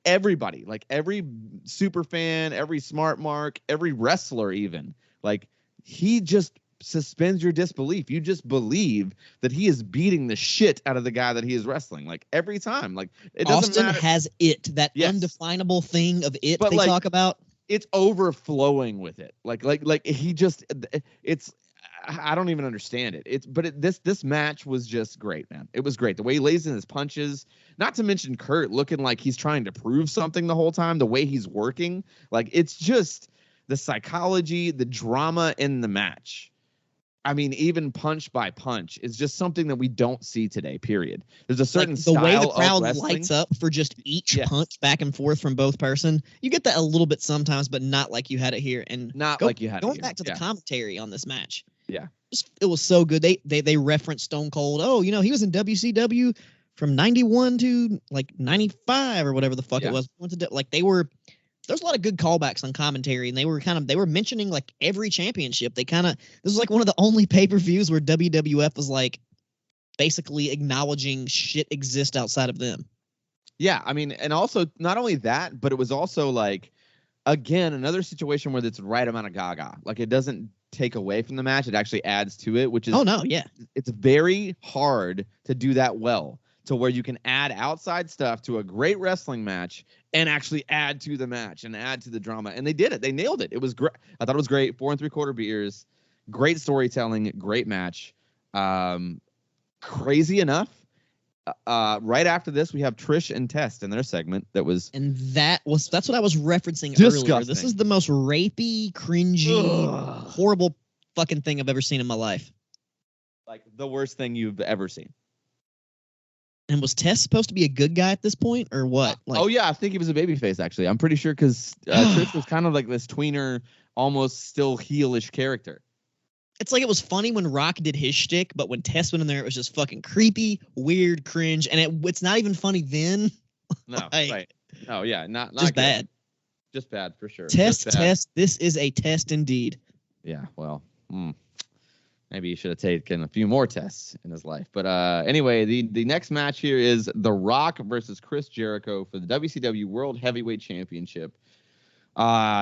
everybody, like every super fan, every smart mark, every wrestler, even, like, he just suspends your disbelief. You just believe that he is beating the shit out of the guy that he is wrestling, like, every time. Like, it doesn't Austin matter. has that undefinable thing of it, but, they talk about. It's overflowing with it. Like he just, it's, I don't even understand it. This match was just great, man. It was great. The way he lays in his punches, not to mention Kurt looking like he's trying to prove something the whole time, the way he's working. Like, it's just the psychology, the drama in the match. I mean, even punch by punch is just something that we don't see today, period. There's a certain style of the way the crowd wrestling lights up for just each punch back and forth from both person. You get that a little bit sometimes, but not like you had it here. And going back to the commentary on this match. Yeah. It was so good. They referenced Stone Cold. Oh, you know, he was in WCW from 91 to like 95 or whatever the fuck it was. There's a lot of good callbacks on commentary, and they were mentioning like every championship. This was like one of the only pay-per-views where WWF was like basically acknowledging shit exists outside of them. Yeah, I mean, and also not only that, but it was also like, again, another situation where it's the right amount of gaga. Like, it doesn't take away from the match, it actually adds to it, which is it's very hard to do that well, to where you can add outside stuff to a great wrestling match and actually add to the match and add to the drama. And they did it. They nailed it. It was great. I thought it was great. 4 3/4 beers, great storytelling, great match. Crazy enough, right after this, we have Trish and Test in their segment. That's what I was referencing earlier. This is the most rapey, cringy, horrible fucking thing I've ever seen in my life. Like, the worst thing you've ever seen. And was Test supposed to be a good guy at this point, or what? I think he was a babyface, actually. I'm pretty sure, because Trish was kind of like this tweener, almost still heelish character. It's like it was funny when Rock did his shtick, but when Test went in there, it was just fucking creepy, weird, cringe, and it's not even funny then. No, right. Oh, yeah, not just good. Bad. Just bad, for sure. Test. This is a test indeed. Yeah, well, maybe he should have taken a few more tests in his life. But anyway, the next match here is The Rock versus Chris Jericho for the WCW World Heavyweight Championship.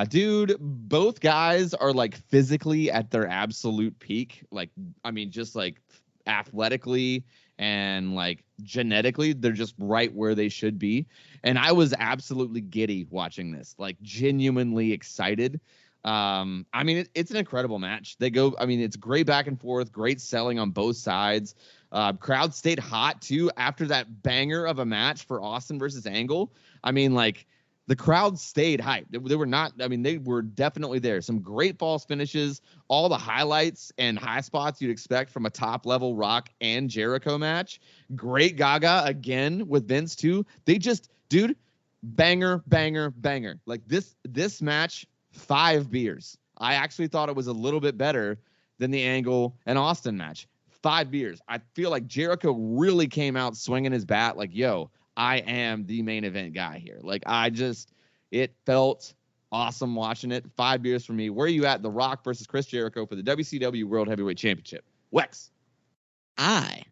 Dude, both guys are like physically at their absolute peak. Like, I mean, just like athletically and like genetically, they're just right where they should be. And I was absolutely giddy watching this, like genuinely excited. I mean, it's an incredible match. It's great back and forth, great selling on both sides. Crowd stayed hot too after that banger of a match for Austin versus Angle. I mean, like, the crowd stayed hyped. They were not, I mean, they were definitely there. Some great false finishes, all the highlights and high spots you'd expect from a top level Rock and Jericho match. Great Gaga again with Vince too. They just, dude, banger. Like this match, 5 beers. I actually thought it was a little bit better than the Angle and Austin match. 5 beers. I feel like Jericho really came out swinging his bat like, yo, I am the main event guy here. Like, it felt awesome watching it. 5 beers for me. Where are you at? The Rock versus Chris Jericho for the WCW World Heavyweight Championship. Wex. I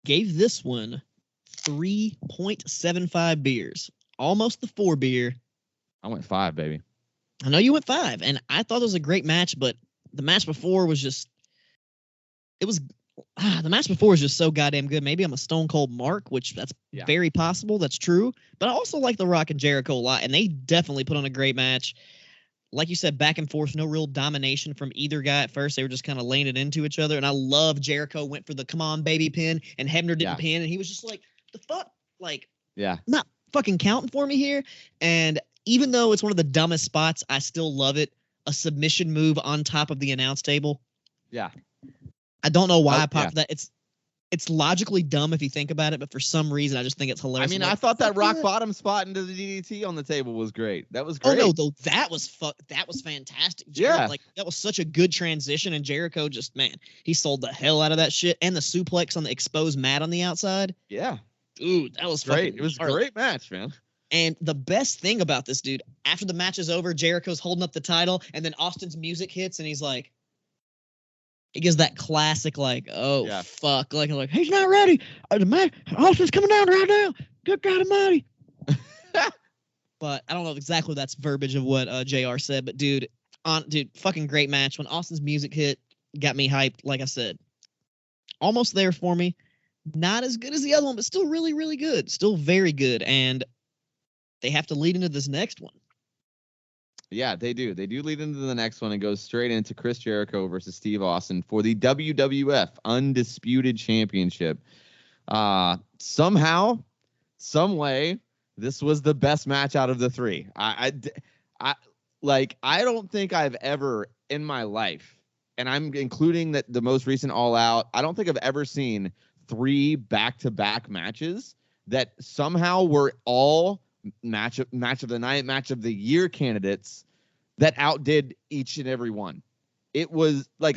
gave this one 3.75 beers. Almost the 4 beer. I went 5, baby. I know you went 5, and I thought it was a great match, but the match before was just, the match before was just so goddamn good. Maybe I'm a Stone Cold Mark, which that's very possible. That's true. But I also like The Rock and Jericho a lot, and they definitely put on a great match. Like you said, back and forth, no real domination from either guy at first. They were just kind of laying it into each other, and I love Jericho went for the come on baby pin, and Hebner didn't pin, and he was just like, the fuck? Like, not fucking counting for me here. And even though it's one of the dumbest spots, I still love it. A submission move on top of the announce table. Yeah. I don't know why I popped that. It's logically dumb if you think about it, but for some reason I just think it's hilarious. I mean, I thought that rock bottom spot into the DDT on the table was great. That was great. Oh no, though that was fantastic. Like that was such a good transition, and Jericho just, man, he sold the hell out of that shit, and the suplex on the exposed mat on the outside. Yeah, dude, that was great. It was a great match, man. And the best thing about this, dude, after the match is over, Jericho's holding up the title, and then Austin's music hits, and he's like, he gives that classic, like, fuck. Like, he's not ready. The man, Austin's coming down right now. Good God almighty. But I don't know exactly that's verbiage of what JR said, but dude, fucking great match. When Austin's music hit, got me hyped, like I said. Almost there for me. Not as good as the other one, but still really, really good. Still very good. And they have to lead into this next one. Yeah, they do. They do lead into the next one and goes straight into Chris Jericho versus Steve Austin for the WWF Undisputed Championship. Somehow, some way, this was the best match out of the 3. I don't think I've ever in my life, and I'm including the most recent All Out, I don't think I've ever seen 3 back-to-back matches that somehow were all match of the night, match of the year candidates that outdid each and every one. It was like,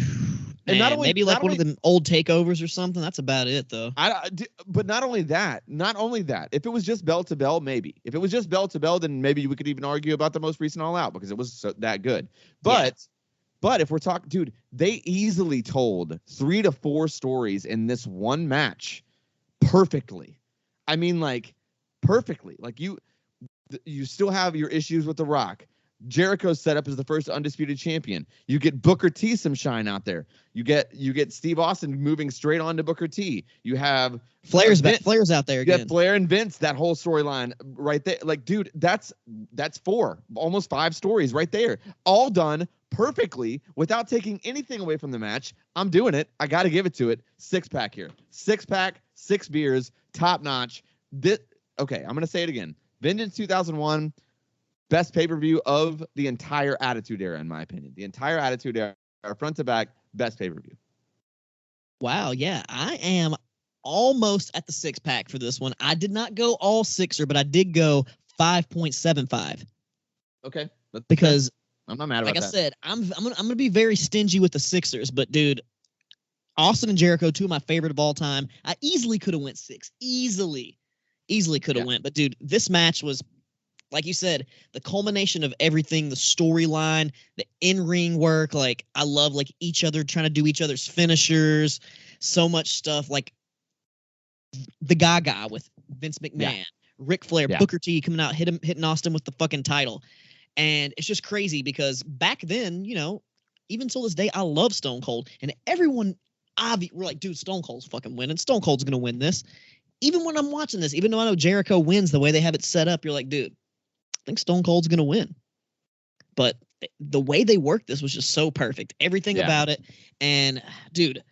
and not only maybe like one of the old takeovers or something. That's about it, though. But not only that. If it was just bell to bell, maybe. If it was just bell to bell, then maybe we could even argue about the most recent All Out because it was that good. But if we're talking, dude, they easily told 3 to 4 stories in this one match perfectly. I mean, like, perfectly. Like, you still have your issues with The Rock. Jericho's set up as the first undisputed champion. You get Booker T some shine out there. You get Steve Austin moving straight on to Booker T. You have Flair's out there again. You have Flair and Vince, that whole storyline right there. Like, dude, that's 4, almost 5 stories right there, all done perfectly without taking anything away from the match. I'm doing it. I got to give it to it. 6-pack here. 6-pack, 6 beers, top notch. Okay, I'm gonna say it again. Vengeance 2001. Best pay-per-view of the entire Attitude Era, in my opinion. The entire Attitude Era, front to back, best pay-per-view. Wow, yeah. I am almost at the 6-pack for this one. I did not go all 6er, but I did go 5.75. Okay. Because I'm not mad about that. Like I said, I'm gonna be very stingy with the 6ers, but dude, Austin and Jericho, 2 of my favorite of all time. I easily could have went 6. Easily could have went. But dude, this match was like you said, the culmination of everything, the storyline, the in-ring work. Like, I love like each other trying to do each other's finishers. So much stuff. Like the Gaga with Vince McMahon, Ric Flair, Booker T coming out, hitting Austin with the fucking title. And it's just crazy because back then, you know, even till this day, I love Stone Cold. And everyone, we're like, dude, Stone Cold's fucking winning. Stone Cold's going to win this. Even when I'm watching this, even though I know Jericho wins the way they have it set up, you're like, dude, I think Stone Cold's going to win. But the way they worked this was just so perfect. Everything about it. And, dude,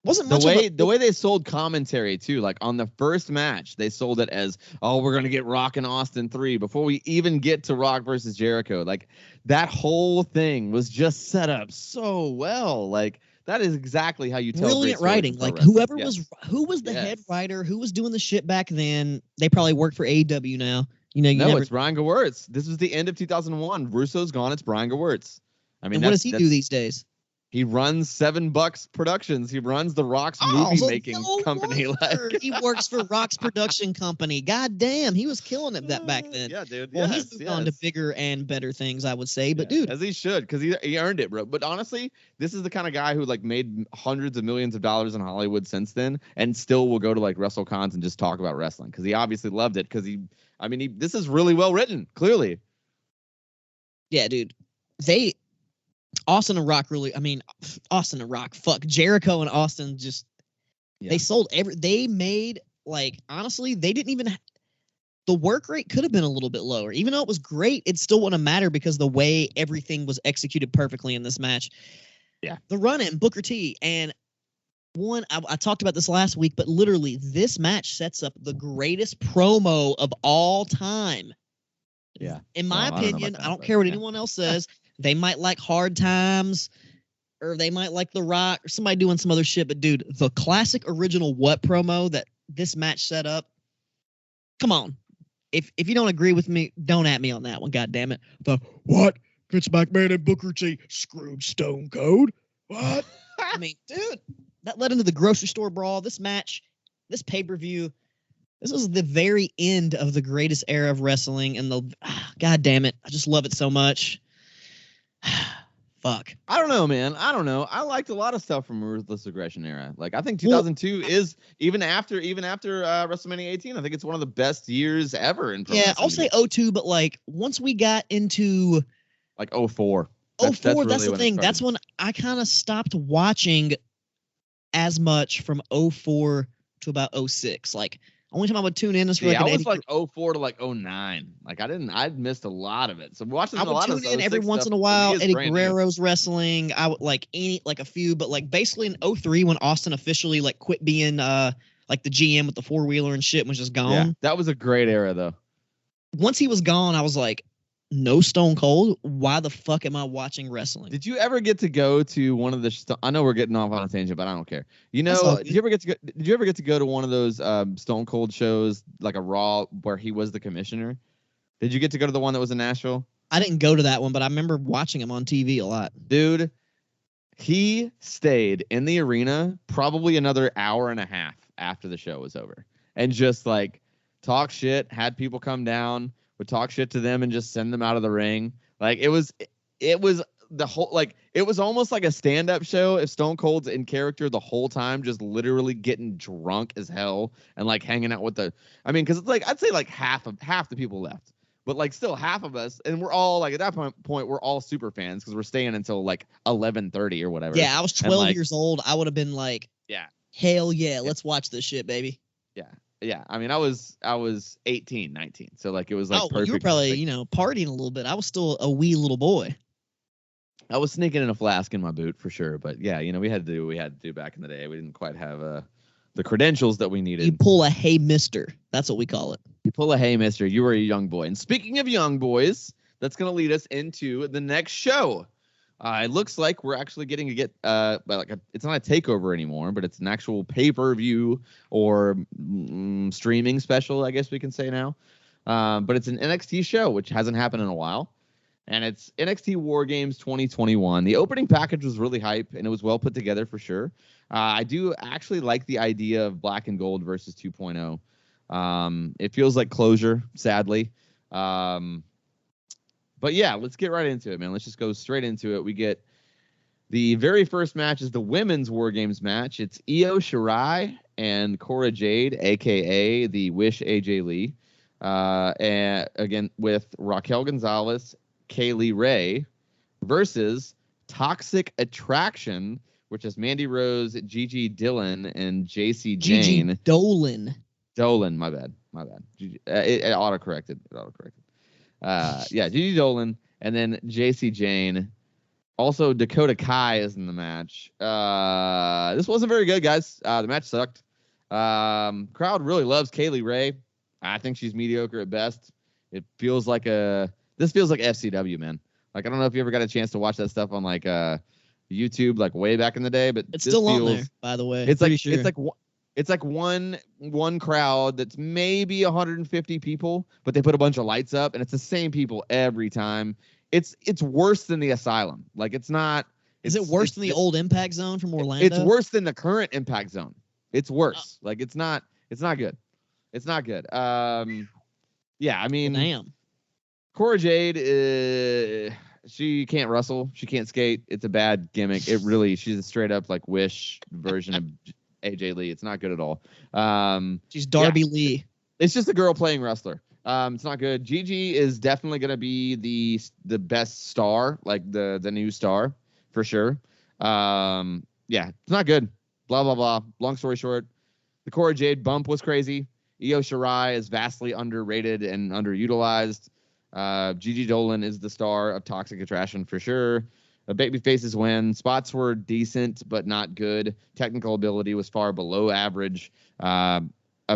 wasn't much the way they sold commentary, too. Like, on the first match, they sold it as, oh, we're going to get Rock and Austin 3 before we even get to Rock versus Jericho. Like, that whole thing was just set up so well. Like, that is exactly how you tell brilliant writing. Like who was the head writer, who was doing the shit back then. They probably work for AEW now. You know, it's Brian Gewirtz. This was the end of 2001. Russo's gone. It's Brian Gewirtz. I mean, and what does he do these days? He runs $7 Productions. He runs the Rock's movie making company. Like he works for Rock's production company. God damn, he was killing it back then. Yeah, dude. Well, he's moved on to bigger and better things, I would say. But dude, as he should, because he earned it, bro. But honestly, this is the kind of guy who like made hundreds of millions of dollars in Hollywood since then, and still will go to like WrestleCons and just talk about wrestling because he obviously loved it. Because this is really well written, clearly. Yeah, dude. Austin and Rock fuck Jericho and Austin just they sold they made, like, honestly, they didn't even the work rate could have been a little bit lower. Even though it was great, it still wouldn't matter because the way everything was executed perfectly in this match. Yeah. The run-in, Booker T, and I talked about this last week, but literally this match sets up the greatest promo of all time. Yeah. In my opinion, I don't care what anyone else says. They might like Hard Times, or they might like The Rock, or somebody doing some other shit. But, dude, the classic original What promo that this match set up, come on. If you don't agree with me, don't at me on that one, goddammit. The what? Vince McMahon and Booker T screwed Stone Cold? What? I mean, dude, that led into the grocery store brawl. This match, this pay-per-view, this was the very end of the greatest era of wrestling. And God damn it, I just love it so much. Fuck. I don't know, man. I don't know. I liked a lot of stuff from Ruthless Aggression era. Like, I think 2002 is even after WrestleMania 18. I think it's one of the best years ever in pro wrestling. I'll say 02, but like once we got into like 04. That's the thing. That's when I kind of stopped watching as much from 04 to about 06. Like, only time I would tune in is for like I was like 04 to like 09. Like I'd missed a lot of it. So watching a lot of tune in every once in a while. Eddie Guerrero's wrestling. I would like a few, but like basically in 03 when Austin officially like quit being like the GM with the 4-wheeler and shit and was just gone. Yeah, that was a great era though. Once he was gone, I was like, no Stone Cold. Why the fuck am I watching wrestling? Did you ever get to go to one of the? I know we're getting off on a tangent, but I don't care. You know, did you ever get to go to one of those Stone Cold shows, like a Raw, where he was the commissioner? Did you get to go to the one that was in Nashville? I didn't go to that one, but I remember watching him on TV a lot. Dude, he stayed in the arena probably another hour and a half after the show was over, and just like talk shit, had people come down, would talk shit to them and just send them out of the ring. Like it was the whole, like it was almost like a stand-up show if Stone Cold's in character the whole time, just literally getting drunk as hell and like hanging out with because it's like I'd say like half the people left, but like still half of us, and we're all like at that point we're all super fans because we're staying until like 11:30 or whatever. Yeah, I was 12 years old. I would have been like, yeah, hell yeah, let's watch this shit, baby. Yeah. Yeah, I mean, I was 18, 19, so like it was like perfect. Well, you were probably partying a little bit. I was still a wee little boy. I was sneaking in a flask in my boot for sure, but yeah, we had to do what we had to do back in the day. We didn't quite have the credentials that we needed. You pull a hey mister. That's what we call it. You pull a hey mister. You were a young boy. And speaking of young boys, that's gonna lead us into the next show. It looks like we're actually getting to get it's not a takeover anymore, but it's an actual pay-per-view or streaming special, I guess we can say now. But it's an NXT show, which hasn't happened in a while. And it's NXT War Games 2021. The opening package was really hype, and it was well put together for sure. I do actually like the idea of Black and Gold versus 2.0. It feels like closure, sadly. But yeah, let's get right into it, man. Let's just go straight into it. We get the very first match is the women's War Games match. It's Io Shirai and Cora Jade, a.k.a. the Wish AJ Lee, and again with Raquel Gonzalez, Kaylee Ray, versus Toxic Attraction, which is Mandy Rose, Gigi Dillon, and JC Jane. Gigi Dolan. Dolan, my bad. It auto-corrected. Yeah, Gigi Dolan, and then JC Jane. Also, Dakota Kai is in the match. This wasn't very good, guys. The match sucked. Crowd really loves Kaylee Ray. I think she's mediocre at best. This feels like FCW, man. Like, I don't know if you ever got a chance to watch that stuff on like YouTube, like way back in the day, but it's still on there, by the way. It's like one crowd that's maybe 150 people, but they put a bunch of lights up, and it's the same people every time. It's worse than the Asylum. Like, it's not. Is it worse than the old Impact Zone from Orlando? It's worse than the current Impact Zone. It's worse. Like, it's not good. It's not good. Yeah, I mean, damn. Cora Jade, she can't wrestle. She can't skate. It's a bad gimmick. She's a straight up like Wish version of AJ Lee. It's not good at all. She's Darby Lee. It's just a girl playing wrestler. It's not good. Gigi is definitely going to be the best star, like the new star for sure. Yeah, it's not good. Blah, blah, blah. Long story short, the Cora Jade bump was crazy. Io Shirai is vastly underrated and underutilized. Gigi Dolan is the star of Toxic Attraction for sure. Babyfaces win. Spots were decent, but not good. Technical ability was far below average. A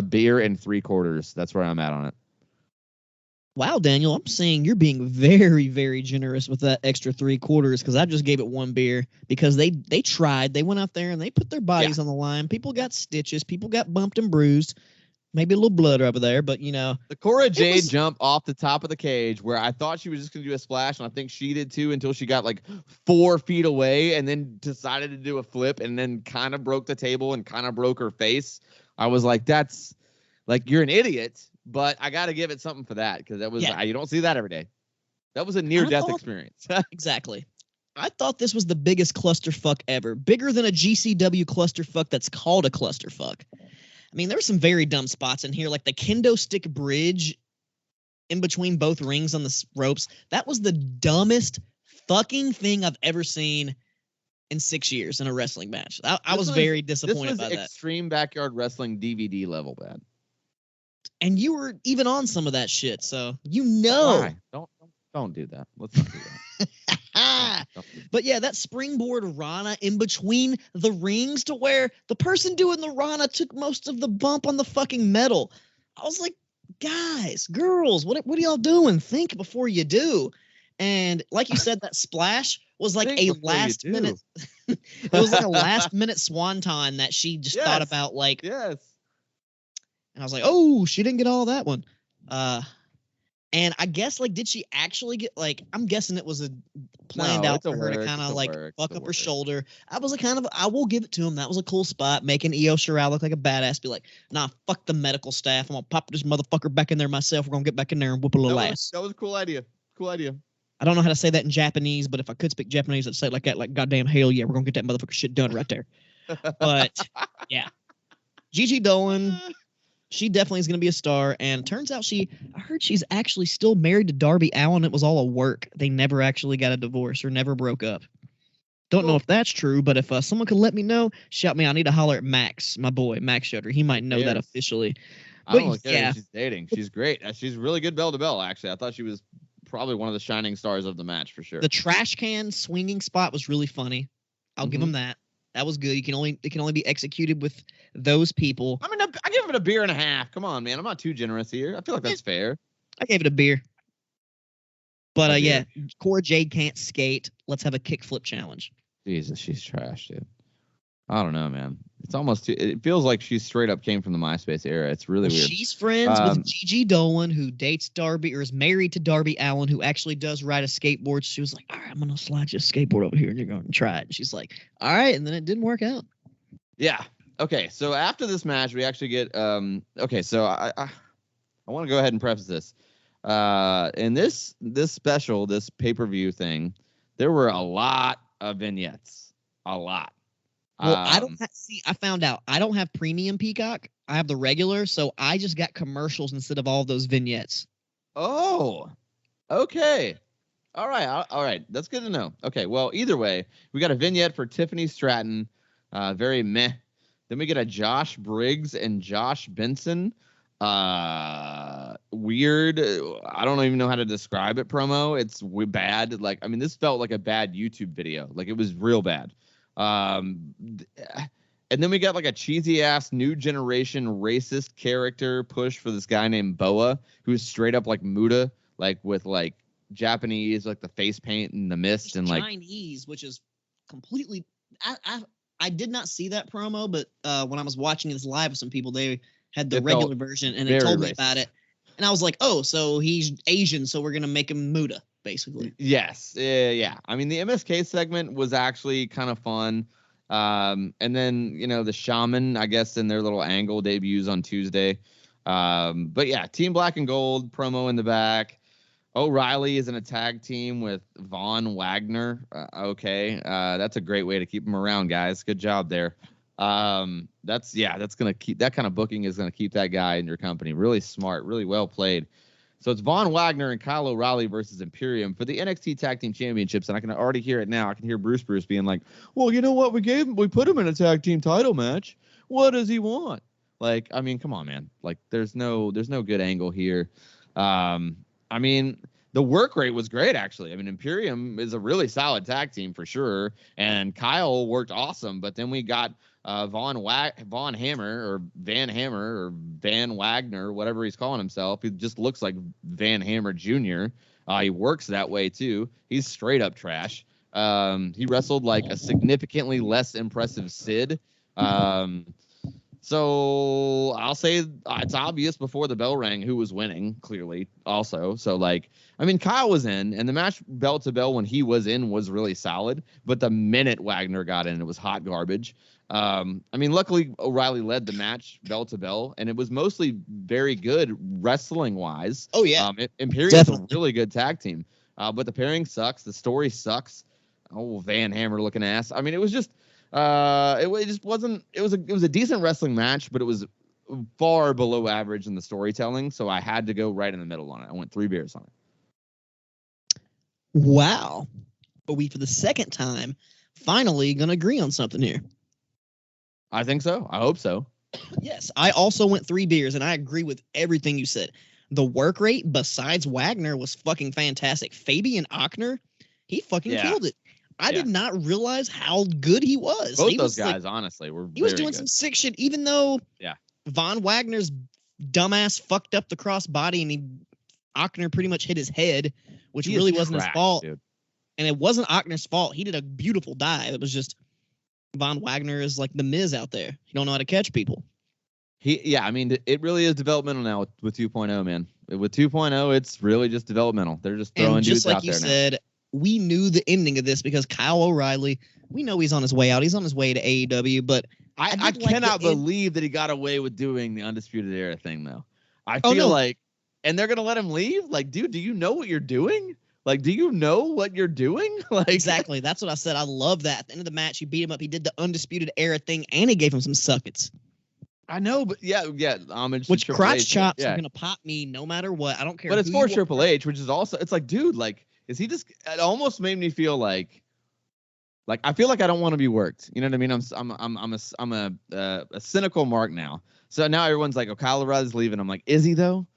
beer and 3/4. That's where I'm at on it. Wow, Daniel, I'm saying you're being very, very generous with that extra 3/4 because I just gave it one beer because they tried. They went out there and they put their bodies on the line. People got stitches. People got bumped and bruised. Maybe a little blood over there, but, you know. The Cora Jade jump off the top of the cage where I thought she was just going to do a splash, and I think she did too until she got like 4 feet away and then decided to do a flip and then kind of broke the table and kind of broke her face. I was like, that's like, you're an idiot, but I got to give it something for that because that was you don't see that every day. That was a near-death experience. Exactly. I thought this was the biggest clusterfuck ever. Bigger than a GCW clusterfuck that's called a clusterfuck. I mean, there were some very dumb spots in here, like the kendo stick bridge in between both rings on the ropes. That was the dumbest fucking thing I've ever seen in 6 years in a wrestling match. I was very disappointed by that. This was Extreme Backyard Wrestling DVD level bad. And you were even on some of that shit, so you know. Why? Don't do that. Let's not do that. But yeah, that springboard Rana in between the rings to where the person doing the Rana took most of the bump on the fucking metal. I was like, guys, girls, what are y'all doing? Think before you do. And like you said, that splash was like a last minute. It was like a last minute swanton that she just thought about, like. Yes. And I was like, oh, she didn't get all that one. And I guess, like, did she actually get, like, I'm guessing it was a planned out for her to kind of, like, fuck up her shoulder. I was I will give it to him. That was a cool spot, making Io Shirai look like a badass. Be like, nah, fuck the medical staff. I'm going to pop this motherfucker back in there myself. We're going to get back in there and whoop a little ass. That was a cool idea. Cool idea. I don't know how to say that in Japanese, but if I could speak Japanese, I'd say it like that, like, goddamn hell yeah, we're going to get that motherfucker shit done right there. But, yeah. Gigi Dolan. She definitely is going to be a star, and turns out I heard she's actually still married to Darby Allin. It was all a work. They never actually got a divorce or never broke up. Don't know if that's true, but if someone could let me know, shout me. I need to holler at Max, my boy, Max Shutter. He might know that officially. I don't know who she's dating. She's great. She's really good bell to bell, actually. I thought she was probably one of the shining stars of the match for sure. The trash can swinging spot was really funny. I'll give them that. That was good. It can only be executed with those people. I mean, I give it a beer and a half. Come on, man. I'm not too generous here. I feel like that's fair. I gave it a beer. But yeah, Cora Jade can't skate. Let's have a kickflip challenge. Jesus, she's trash, dude. I don't know, man. It's almost it feels like she straight up came from the MySpace era. It's really weird. She's friends with Gigi Dolan, who dates Darby or is married to Darby Allin, who actually does ride a skateboard. She was like, all right, I'm going to slide your skateboard over here and you're going to try it. And she's like, all right. And then it didn't work out. Yeah. Okay. So after this match, we actually get, okay. So I want to go ahead and preface this. In this special, this pay-per-view thing, there were a lot of vignettes. A lot. Well, I found out I don't have premium Peacock. I have the regular, so I just got commercials instead of all those vignettes. Oh, okay. All right. That's good to know. Okay, well, either way, we got a vignette for Tiffany Stratton. Very meh. Then we get a Josh Briggs and Josh Benson. Weird. I don't even know how to describe it. Promo. It's bad. Like, I mean, this felt like a bad YouTube video. Like, it was real bad. And then we got like a cheesy ass new generation racist character push for this guy named Boa, who's straight up like Muda, like with like Japanese, like the face paint and the mist and like Chinese, which is completely. I did not see that promo, but when I was watching this live with some people, they had the regular version and they told me about it, and I was like, oh, so he's Asian, so we're gonna make him Muda, basically. Yes, yeah. I mean, the MSK segment was actually kind of fun. And then, you know, the Shaman, I guess, in their little angle debuts on Tuesday. But yeah, Team Black and Gold promo in the back. O'Reilly is in a tag team with Von Wagner. Okay. That's a great way to keep him around, guys. Good job there. That's going to keep that kind of booking is going to keep that guy in your company. Really smart, really well played. So it's Von Wagner and Kyle O'Reilly versus Imperium for the NXT Tag Team Championships, and I can already hear it now. I can hear Bruce being like, "Well, you know what? We put him in a tag team title match. What does he want?" Like, I mean, come on, man. Like, there's no good angle here. I mean, the work rate was great, actually. I mean, Imperium is a really solid tag team for sure, and Kyle worked awesome. But then we got Von Hammer or Van Hammer or Van Wagner, whatever he's calling himself. He just looks like Van Hammer Jr. He works that way too. He's straight up trash. He wrestled like a significantly less impressive Sid. So I'll say it's obvious before the bell rang who was winning, clearly also. So, like, I mean, Kyle was in, and the match bell to bell when he was in was really solid. But the minute Wagner got in, it was hot garbage. I mean, luckily, O'Reilly led the match bell to bell, and it was mostly very good wrestling-wise. Oh, yeah. Imperium's a really good tag team. But the pairing sucks. The story sucks. Oh, Van Hammer looking ass. I mean, it was just... it just wasn't. It was a decent wrestling match, but it was far below average in the storytelling. So I had to go right in the middle on it. I went 3 beers on it. Wow! But we, for the second time, finally gonna agree on something here. I think so. I hope so. Yes, I also went 3 beers, and I agree with everything you said. The work rate, besides Wagner, was fucking fantastic. Fabian Ochner, he fucking killed it. I did not realize how good he was. Both those guys, honestly, were he was doing some sick shit, even though Von Wagner's dumbass fucked up the crossbody and Ochner pretty much hit his head, which really wasn't his fault. Dude. And it wasn't Ochner's fault. He did a beautiful dive. It was just Von Wagner is like the Miz out there. He don't know how to catch people. I mean, it really is developmental now with 2.0, man. With 2.0, it's really just developmental. They're just throwing dudes out there now. Just like you said, we knew the ending of this because Kyle O'Reilly, we know he's on his way out. He's on his way to AEW, but I cannot believe that he got away with doing the Undisputed Era thing, though. I feel like, and they're going to let him leave? Like, dude, do you know what you're doing? Like, do you know what you're doing? Like, exactly. That's what I said. I love that. At the end of the match, he beat him up. He did the Undisputed Era thing, and he gave him some suckets. I know, but homage. Which crotch chops are going to pop me no matter what. I don't care. But it's for Triple H, which is also, it's like, dude, like, is he just? It almost made me feel like I feel like I don't want to be worked. You know what I mean? I'm a cynical mark now. So now everyone's like, "Oh, Kyle O'Reilly's leaving." I'm like, is he though?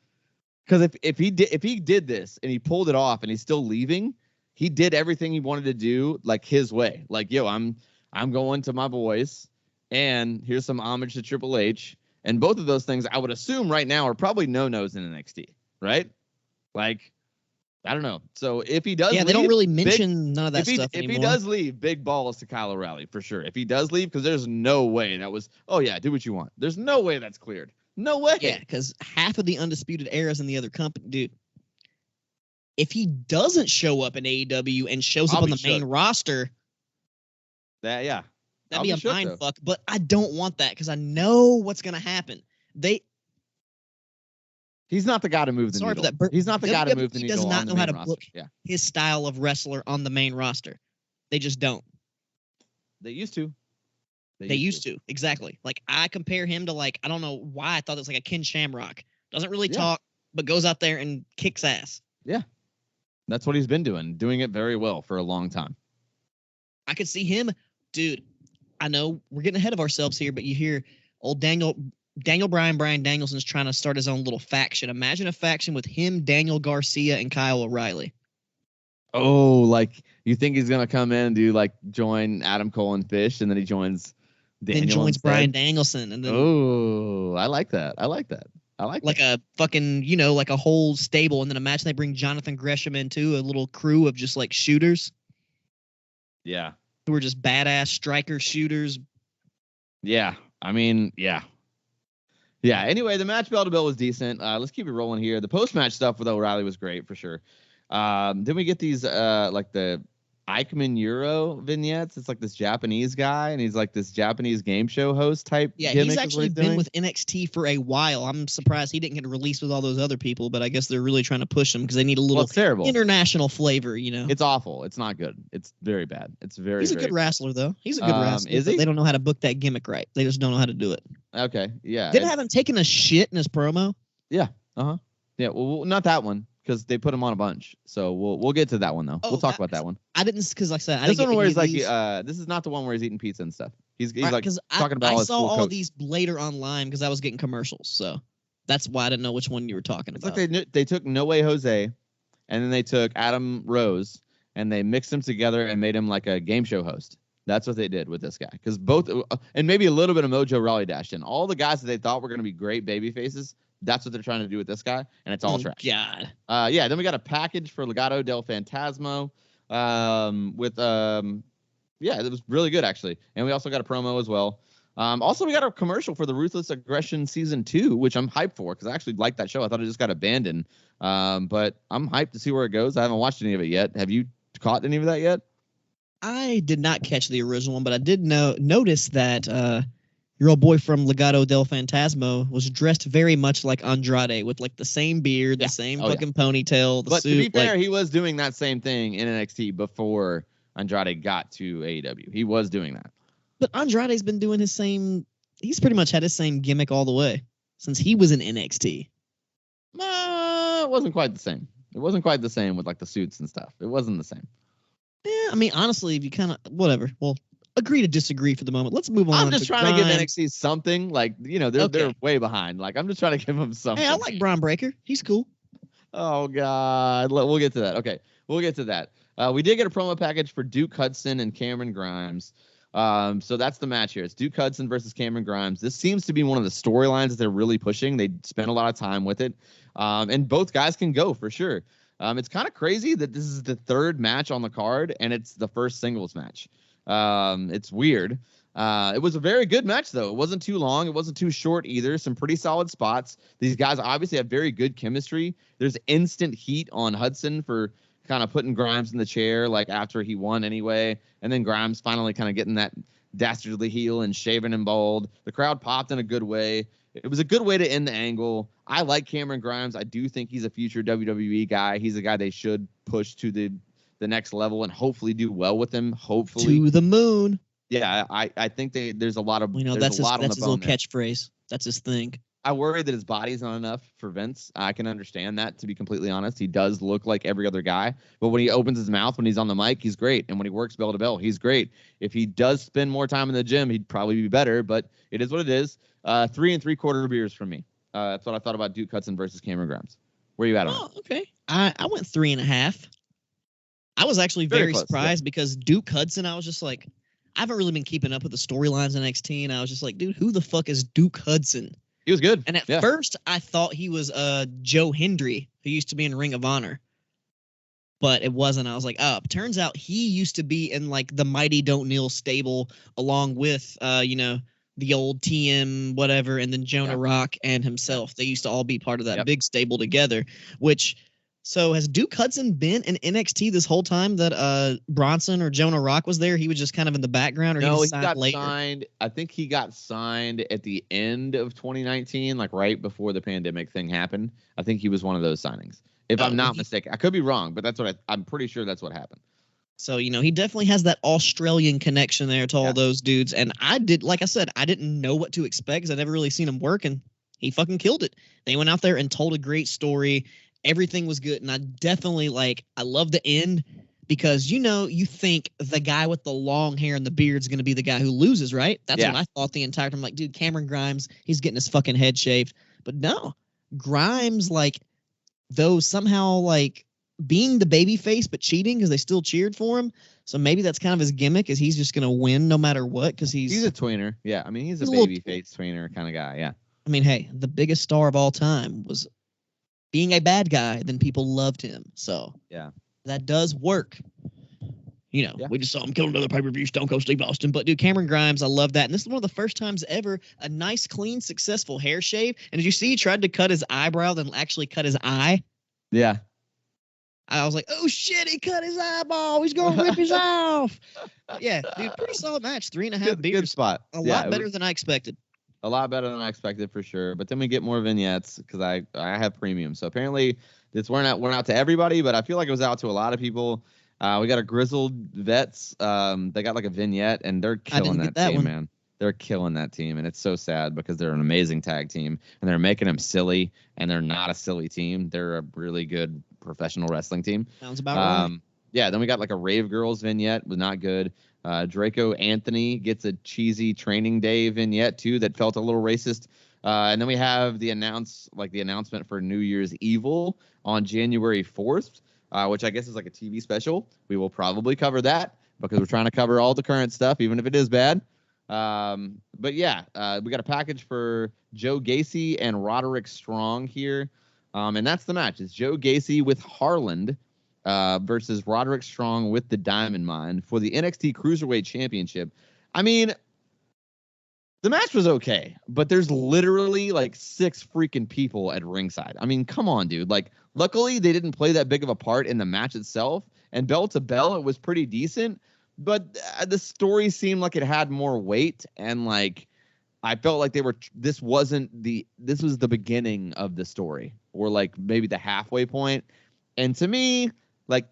Because if he did this and he pulled it off and he's still leaving, he did everything he wanted to do like his way. Like, yo, I'm going to my boys, and here's some homage to Triple H. And both of those things, I would assume right now, are probably no-nos in NXT, right? Like, I don't know. So if he does, they don't really mention none of that stuff anymore. If he does leave, big balls to Kyle O'Reilly for sure. If he does leave, because there's no way that was, do what you want. There's no way that's cleared. No way. Yeah, because half of the Undisputed Era's in the other company, dude. If he doesn't show up in AEW and shows up on the main roster, that'd be a mind fuck. But I don't want that because I know what's gonna happen. He's not the guy to move the Sorry needle. for that. He's not the guy to move the WWE needle. does not on know the how main to roster. book his style of wrestler on the main roster. They just don't. They used to. They used to. Exactly. Like, I compare him to, like, I don't know why I thought it was like a Ken Shamrock. Doesn't really talk, but goes out there and kicks ass. Yeah. That's what he's been doing it very well for a long time. I could see him, dude. I know we're getting ahead of ourselves here, but you hear old Daniel Bryan Danielson's trying to start his own little faction. Imagine a faction with him, Daniel Garcia, and Kyle O'Reilly. Oh, like you think he's gonna come in and do like join Adam Cole and Fish, and then he joins Daniel then joins instead? Bryan Danielson, and then I like that. Like a fucking, like a whole stable, and then imagine they bring Jonathan Gresham into a little crew of just like shooters. Yeah. Who are just badass striker shooters. Yeah. I mean, yeah. Yeah. Anyway, the match bell to bell was decent. Let's keep it rolling here. The post-match stuff with O'Reilly was great for sure. Then we get these like the Eichmann Euro vignettes. It's like this Japanese guy, and he's like this Japanese game show host type. Yeah, he's actually been with NXT for a while. I'm surprised he didn't get released with all those other people, but I guess they're really trying to push him because they need a little international flavor, It's awful. It's not good. It's very bad. It's very. He's a good wrestler though. He's a good wrestler. Is he? They don't know how to book that gimmick right. They just don't know how to do it. Okay. Yeah. Didn't have him taking a shit in his promo. Yeah. Yeah. Well, not that one. Because they put him on a bunch, so we'll get to that one though. We'll talk about that one. I didn't, because like I said, this one where he's like, this is not the one where he's eating pizza and stuff. He's like talking about. I saw all these later online because I was getting commercials, so that's why I didn't know which one you were talking about. It's like they took No Way Jose, and then they took Adam Rose, and they mixed them together and made him like a game show host. That's what they did with this guy, because both, and maybe a little bit of Mojo Rawley dashed in. All the guys that they thought were going to be great baby faces. That's what they're trying to do with this guy, and it's all trash. God. Yeah. Then we got a package for Legado del Fantasma, it was really good actually, and we also got a promo as well. Also, we got a commercial for the Ruthless Aggression Season 2, which I'm hyped for because I actually liked that show. I thought it just got abandoned, but I'm hyped to see where it goes. I haven't watched any of it yet. Have you caught any of that yet? I did not catch the original one, but I did notice that your old boy from Legado del Fantasma was dressed very much like Andrade with like the same beard, the same fucking ponytail, the suit. But to be fair, like, he was doing that same thing in NXT before Andrade got to AEW. He was doing that. But Andrade's been doing his same. He's pretty much had his same gimmick all the way since he was in NXT. It wasn't quite the same. It wasn't quite the same with like the suits and stuff. It wasn't the same. Yeah, I mean, honestly, if you kind of whatever. Well, agree to disagree for the moment. Let's move on. I'm just trying to give NXT something. Like, they're way behind. Like, I'm just trying to give them something. Hey, I like Braun Breaker. He's cool. Oh, God. We'll get to that. Okay, we'll get to that. We did get a promo package for Duke Hudson and Cameron Grimes. So that's the match here. It's Duke Hudson versus Cameron Grimes. This seems to be one of the storylines that they're really pushing. They spend a lot of time with it. And both guys can go for sure. It's kind of crazy that this is the third match on the card and it's the first singles match. It's weird. It was a very good match though. It wasn't too long. It wasn't too short either. Some pretty solid spots. These guys obviously have very good chemistry. There's instant heat on Hudson for kind of putting Grimes in the chair, like after he won anyway. And then Grimes finally kind of getting that dastardly heel and shaving him bald. The crowd popped in a good way. It was a good way to end the angle. I like Cameron Grimes. I do think he's a future WWE guy. He's a guy they should push to the next level and hopefully do well with him. Hopefully to the moon. Yeah, I think there's a lot of that's his little catchphrase. That's his thing. I worry that his body's not enough for Vince. I can understand that, to be completely honest. He does look like every other guy, but when he opens his mouth, when he's on the mic, he's great, and when he works bell to bell, he's great. If he does spend more time in the gym, he'd probably be better, but it is what it is. 3 3/4 beers from me. That's what I thought about Duke Hudson versus Cameron Grimes. Where you at on it? Oh, okay. I went 3.5. I was actually very close, surprised because Duke Hudson, I was just like, I haven't really been keeping up with the storylines in NXT, and I was just like, dude, who the fuck is Duke Hudson? He was good. And at first, I thought he was Joe Hendry, who used to be in Ring of Honor. But it wasn't. I was like, oh, turns out he used to be in, like, the Mighty Don't Kneel stable along with, the old TM whatever, and then Jonah Rock and himself. They used to all be part of that big stable together, which So has Duke Hudson been in NXT this whole time that Bronson or Jonah Rock was there? He was just kind of in the background, or No, he he got later? signed. I think he got signed at the end of 2019, like right before the pandemic thing happened. I think he was one of those signings, if I'm not mistaken. I could be wrong, but that's what I'm pretty sure that's what happened. So, he definitely has that Australian connection there to all those dudes. And like I said, I didn't know what to expect because I'd never really seen him work, and he fucking killed it. They went out there and told a great story. Everything was good. And I definitely I love the end because, you think the guy with the long hair and the beard is going to be the guy who loses, right? That's what I thought the entire time. I'm like, dude, Cameron Grimes, he's getting his fucking head shaved. But no, Grimes, though somehow, being the baby face but cheating because they still cheered for him. So maybe that's kind of his gimmick, is he's just going to win no matter what because he's a tweener. Yeah, I mean, he's a baby face tweener kind of guy, yeah. I mean, hey, the biggest star of all time was being a bad guy, then people loved him. So yeah, that does work. We just saw him kill another pay-per-view, Stone Cold Steve Austin. But, dude, Cameron Grimes, I love that. And this is one of the first times ever a nice, clean, successful hair shave. And did you see he tried to cut his eyebrow, then actually cut his eye? Yeah. I was like, oh, shit, he cut his eyeball. He's going to rip his off. Yeah, dude, pretty solid match. 3.5 beers. Good spot. A lot better than I expected. A lot better than I expected for sure. But then we get more vignettes because I have premium. So apparently this weren't out to everybody, but I feel like it was out to a lot of people. We got a grizzled vets. They got a vignette, and they're killing that team, man. They're killing that team, and it's so sad because they're an amazing tag team, and they're making them silly, and they're not a silly team. They're a really good professional wrestling team. Sounds about right. Yeah, then we got a Rave Girls vignette, was not good. Draco Anthony gets a cheesy training day vignette too that felt a little racist. And then we have the announcement for New Year's Evil on January 4th, which I guess is a TV special. We will probably cover that because we're trying to cover all the current stuff, even if it is bad. But yeah, we got a package for Joe Gacy and Roderick Strong here. And that's the match. It's Joe Gacy with Harland versus Roderick Strong with the Diamond Mine for the NXT Cruiserweight Championship. I mean, the match was okay, but there's literally 6 freaking people at ringside. I mean, come on, dude. Luckily they didn't play that big of a part in the match itself, and bell to bell it was pretty decent, but the story seemed like it had more weight, and I felt like this was the beginning of the story, or maybe the halfway point. And to me,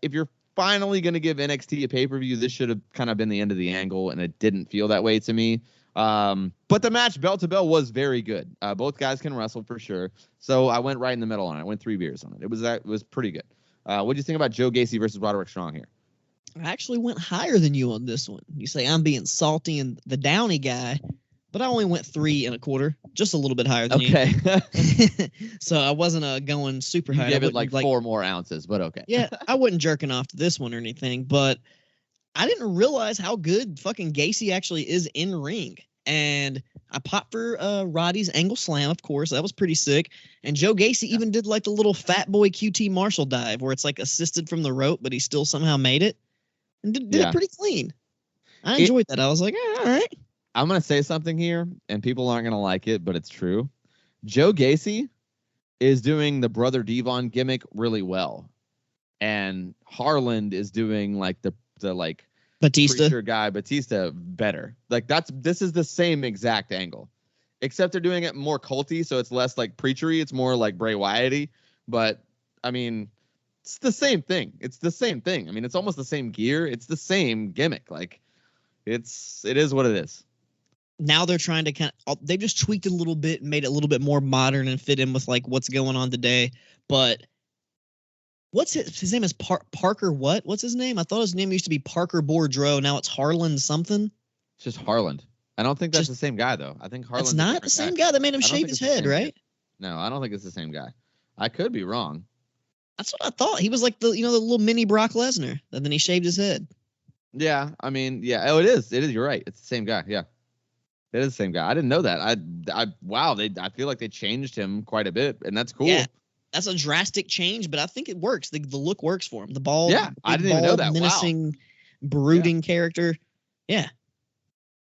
if you're finally going to give NXT a pay-per-view, this should have kind of been the end of the angle, and it didn't feel that way to me. But the match bell to bell was very good. Both guys can wrestle for sure. So I went right in the middle on it. I went 3 beers on it. It was pretty good. What do you think about Joe Gacy versus Roderick Strong here? I actually went higher than you on this one. You say I'm being salty and the downy guy, but I only went 3 1/4, just a little bit higher than you. Okay. So I wasn't going super high. You gave it 4 more ounces, but okay. Yeah, I wasn't jerking off to this one or anything, but I didn't realize how good fucking Gacy actually is in ring. And I popped for Roddy's angle slam, of course. That was pretty sick. And Joe Gacy even did the little fat boy QT Marshall dive where it's assisted from the rope, but he still somehow made it. And did it pretty clean. I enjoyed that. I was like, all right. I'm going to say something here, and people aren't going to like it, but it's true. Joe Gacy is doing the Brother Devon gimmick really well. And Harland is doing the Batista preacher guy Batista better. This is the same exact angle, except they're doing it more culty, so it's less preachery. It's more Bray Wyatt-y. But I mean, it's the same thing. It's the same thing. I mean, it's almost the same gear. It's the same gimmick. It is what it is. Now they're trying to they've just tweaked it a little bit and made it a little bit more modern and fit in with what's going on today. But what's his name is Parker what? What's his name? I thought his name used to be Parker Boudreaux. Now it's Harland something. It's just Harland. I don't think that's the same guy, though. I think Harland's It's not the same guy that made him shave his head, right? No, I don't think it's the same guy. I could be wrong. That's what I thought. He was the little mini Brock Lesnar, and then he shaved his head. Yeah, I mean, yeah. Oh, it is. It is. You're right. It's the same guy. Yeah, it is the same guy. I didn't know that. I feel like they changed him quite a bit, and that's cool. Yeah, that's a drastic change, but I think it works. The look works for him. The bald, I didn't even know that. Menacing, brooding character. Yeah,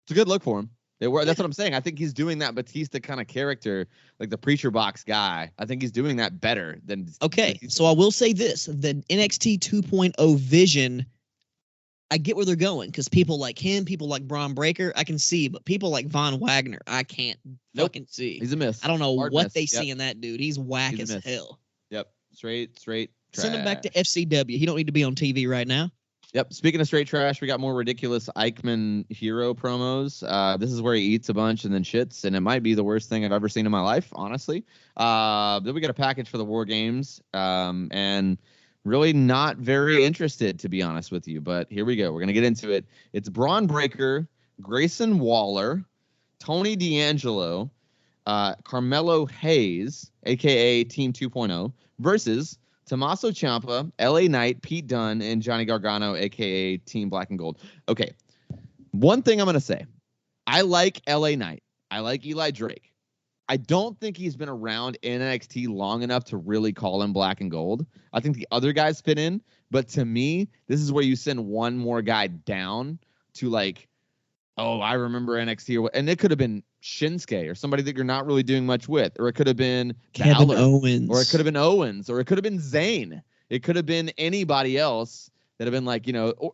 it's a good look for him. That's what I'm saying. I think he's doing that Batista kind of character, like the preacher box guy. I think he's doing that better than. Okay, Batista. so I will say this: the NXT 2.0 vision. I get where they're going because people like him, people like Braun Breaker, I can see, but people like Von Wagner, I can't fucking see. He's a miss. I don't know Hard what miss. they see in that dude. He's whack as hell. Yep, straight. Trash. Send him back to FCW. He don't need to be on TV right now. Yep. Speaking of straight trash, we got more ridiculous Eichmann hero promos. This is where he eats a bunch and then shits, and it might be the worst thing I've ever seen in my life, honestly. Then we got a package for the War Games, and really not very interested, to be honest with you. But here we go. We're going to get into it. It's Braun Breaker, Grayson Waller, Tony D'Angelo, Carmelo Hayes, a.k.a. Team 2.0, versus Tommaso Ciampa, LA Knight, Pete Dunne, and Johnny Gargano, a.k.a. Team Black and Gold. Okay, one thing I'm going to say. I like LA Knight. I like Eli Drake. I don't think he's been around in NXT long enough to really call him Black and Gold. I think the other guys fit in, but to me, this is where you send one more guy down to like, oh, I remember NXT, and it could have been Shinsuke or somebody that you're not really doing much with, or it could have been Kevin Balor, Owens, or it could have been Owens, or it could have been Zayn. It could have been anybody else that have been like,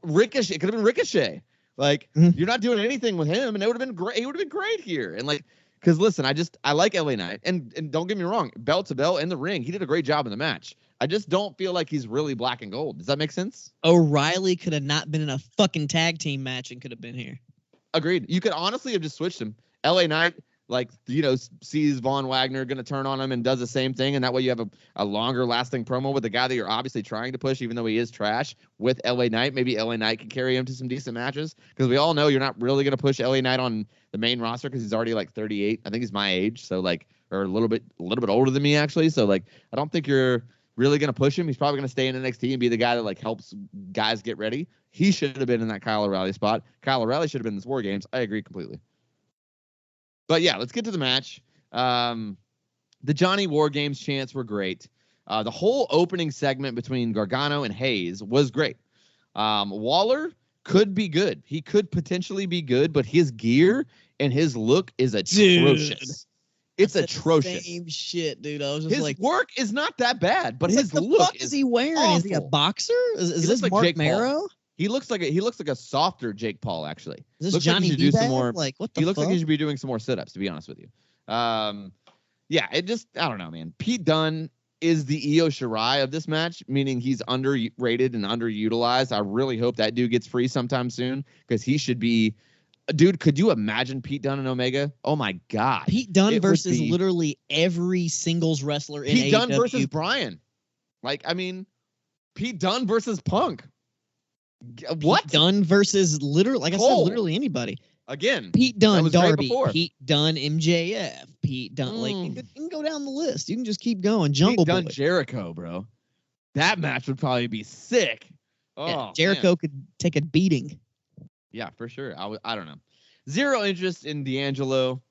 Ricochet. It could have been Ricochet. Like, you're not doing anything with him, and it would have been great. It would have been great here, and like. Because, listen, I like LA Knight. And don't get me wrong, belt to belt in the ring, he did a great job in the match. I just don't feel like he's really Black and Gold. Does that make sense? O'Reilly could have not been in a fucking tag team match and could have been here. Agreed. You could honestly have just switched him. LA Knight, sees Von Wagner going to turn on him and does the same thing. And that way you have a longer lasting promo with the guy that you're obviously trying to push, even though he is trash, with LA Knight. Maybe LA Knight can carry him to some decent matches. Because we all know you're not really going to push LA Knight on the main roster because he's already like 38. I think he's my age. So or a little bit older than me, actually. So I don't think you're really going to push him. He's probably going to stay in NXT and be the guy that helps guys get ready. He should have been in that Kyle O'Reilly spot. Kyle O'Reilly should have been in this War Games. I agree completely. But yeah, let's get to the match. The Johnny War Games chants were great. The whole opening segment between Gargano and Hayes was great. Waller could be good. He could potentially be good, but his gear and his look is atrocious. Dude, it's atrocious. Same shit, dude. I was just his work is not that bad, but his what the look fuck is he wearing? awful. Is he a boxer? Is this like Mark Jake Marrow? Paul. He looks like a softer Jake Paul, actually. Is this looks Johnny like he should do some D-Bag? more. Like, what the He looks fuck? like he should be doing some more sit-ups, to be honest with you. Yeah, I don't know, man. Pete Dunne is the Io Shirai of this match, meaning he's underrated and underutilized. I really hope that dude gets free sometime soon because he should be. Dude, could you imagine Pete Dunne and Omega? Oh my God. Pete Dunne versus literally every singles wrestler in AEW. Pete Dunne versus Bryan. Pete Dunne versus Punk. What? Pete Dunne versus literally anybody. Again, Pete Dunne, Darby. Pete Dunne, MJF. Pete Dunne. You can go down the list. You can just keep going. Jungle Pete Dunne, Boy. Jericho, bro. That match would probably be sick. Oh, yeah, Jericho could take a beating. Yeah, for sure. I don't know. Zero interest in D'Angelo.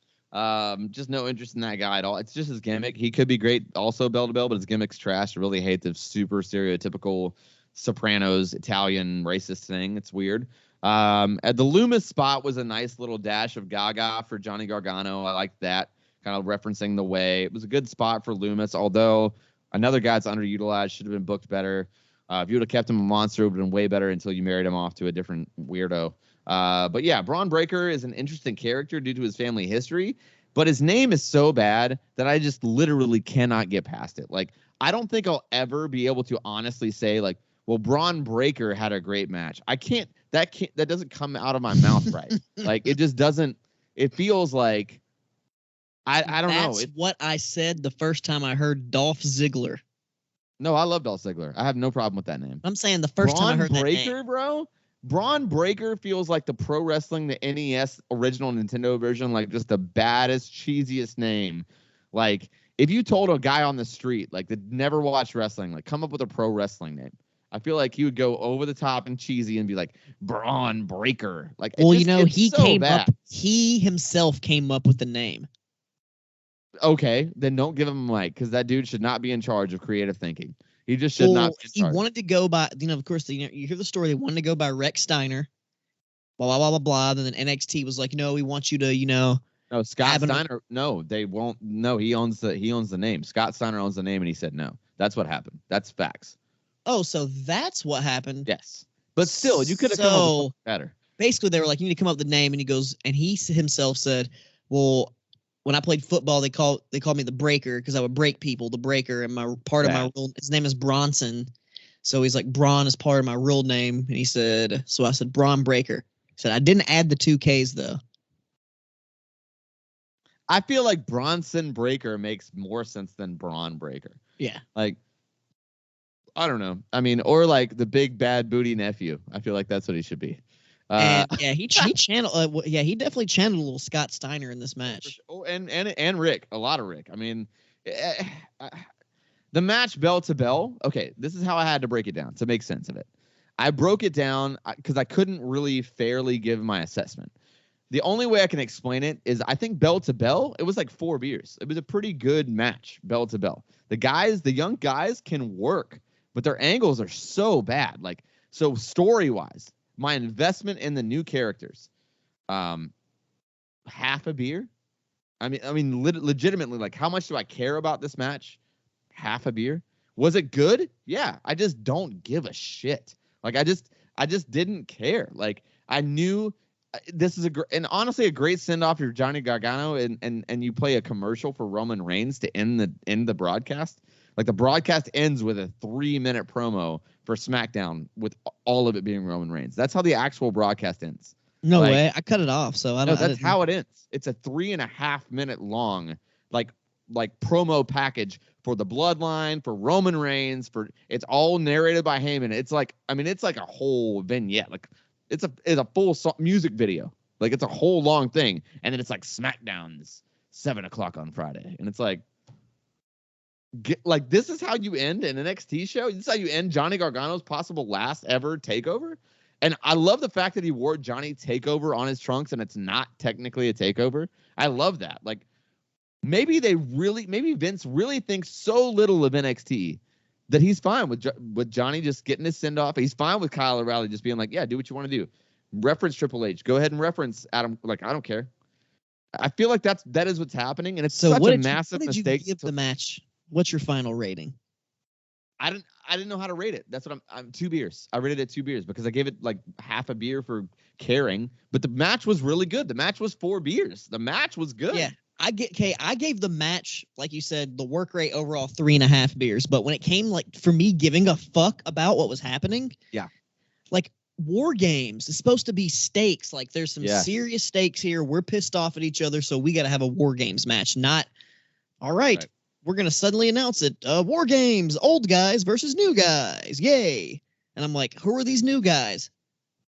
Just no interest in that guy at all. It's just his gimmick. He could be great also bell to bell, but his gimmick's trash. I really hate the super stereotypical Sopranos Italian racist thing. It's weird. At the Loomis spot was a nice little dash of Gaga for Johnny Gargano. I like that, kind of referencing the way. It was a good spot for Loomis, although another guy's underutilized, should have been booked better. If you would have kept him a monster, it would have been way better until you married him off to a different weirdo. But yeah, Braun Breaker is an interesting character due to his family history, but his name is so bad that I just literally cannot get past it. I don't think I'll ever be able to honestly say well, Braun Breaker had a great match. That doesn't come out of my mouth right. It just doesn't. It feels like I don't know. That's what I said the first time I heard Dolph Ziggler. No, I love Dolph Ziggler. I have no problem with that name. I'm saying the first time I heard that name. Braun Breaker, bro. Braun Breaker feels like the Pro Wrestling, the NES original Nintendo version, just the baddest, cheesiest name. If you told a guy on the street, that never watched wrestling, come up with a pro wrestling name, I feel like he would go over the top and cheesy and be like Braun Breaker. He himself came up with the name. Okay, then don't give him a mic because that dude should not be in charge of creative thinking. He just should not be in charge. He wanted to go by, of course, you hear the story. They wanted to go by Rex Steiner. blah, blah, blah, blah, blah. Then NXT was like, no, we want you to, No, Scott Steiner. No, they won't. No, he owns the name. Scott Steiner owns the name, and he said no. That's what happened. That's facts. Oh, so that's what happened. Yes, but still, you could have come up with something better. Basically, they were like, you need to come up with the name, and he himself said, well, when I played football, they called me the Breaker because I would break people, the Breaker, and my part of my real, his name is Bronson, so he's like Braun is part of my real name, and he said, so I said Braun Breaker. He said I didn't add the 2 Ks though. I feel like Bronson Breaker makes more sense than Braun Breaker. Yeah, like. I don't know. I mean, or like the big bad booty nephew. I feel like that's what he should be. And yeah, he channeled. He definitely channeled a little Scott Steiner in this match. Oh, and Rick, a lot of Rick. I mean, the match bell to bell. Okay, this is how I had to break it down to make sense of it. I broke it down because I couldn't really fairly give my assessment. The only way I can explain it is I think bell to bell, it was like 4 beers. It was a pretty good match, bell to bell. The young guys can work. But their angles are so bad. Like, so story-wise, my investment in the new characters, half a beer. I mean, legitimately, like, how much do I care about this match? Half a beer. Was it good? Yeah. I just don't give a shit. Like, I just didn't care. Like, I knew this is and honestly a great send off. You're Johnny Gargano, and you play a commercial for Roman Reigns to end the broadcast. Like the broadcast ends with a 3-minute promo for SmackDown with all of it being Roman Reigns. That's how the actual broadcast ends. No way. I cut it off. So I don't know. That's how it ends. It's a 3.5-minute long, like promo package for the Bloodline, for Roman Reigns, it's all narrated by Heyman. It's like, I mean, it's like a whole vignette. Like it's a full music video. Like it's a whole long thing. And then it's like SmackDown's 7:00 on Friday. And it's like, this is how you end an NXT show. This is how you end Johnny Gargano's possible last ever takeover. And I love the fact that he wore Johnny Takeover on his trunks, and it's not technically a takeover. I love that. Like maybe Vince really thinks so little of NXT that he's fine with Johnny just getting his send off. He's fine with Kyle O'Reilly just being like, yeah, do what you want to do. Reference Triple H. Go ahead and reference Adam. Like I don't care. I feel like that is what's happening, and it's such a massive mistake. What did you give the match? What's your final rating? I didn't know how to rate it. That's what I'm 2 beers. I rated it 2 beers because I gave it like half a beer for caring. But the match was really good. The match was 4 beers. The match was good. Yeah, I gave the match, like you said, the work rate overall 3.5 beers. But when it came like for me giving a fuck about what was happening, yeah, like War Games is supposed to be stakes. Like there's some serious stakes here. We're pissed off at each other, so we got to have a War Games match. Not all right. We're going to suddenly announce it. War Games, old guys versus new guys. Yay. And I'm like, who are these new guys?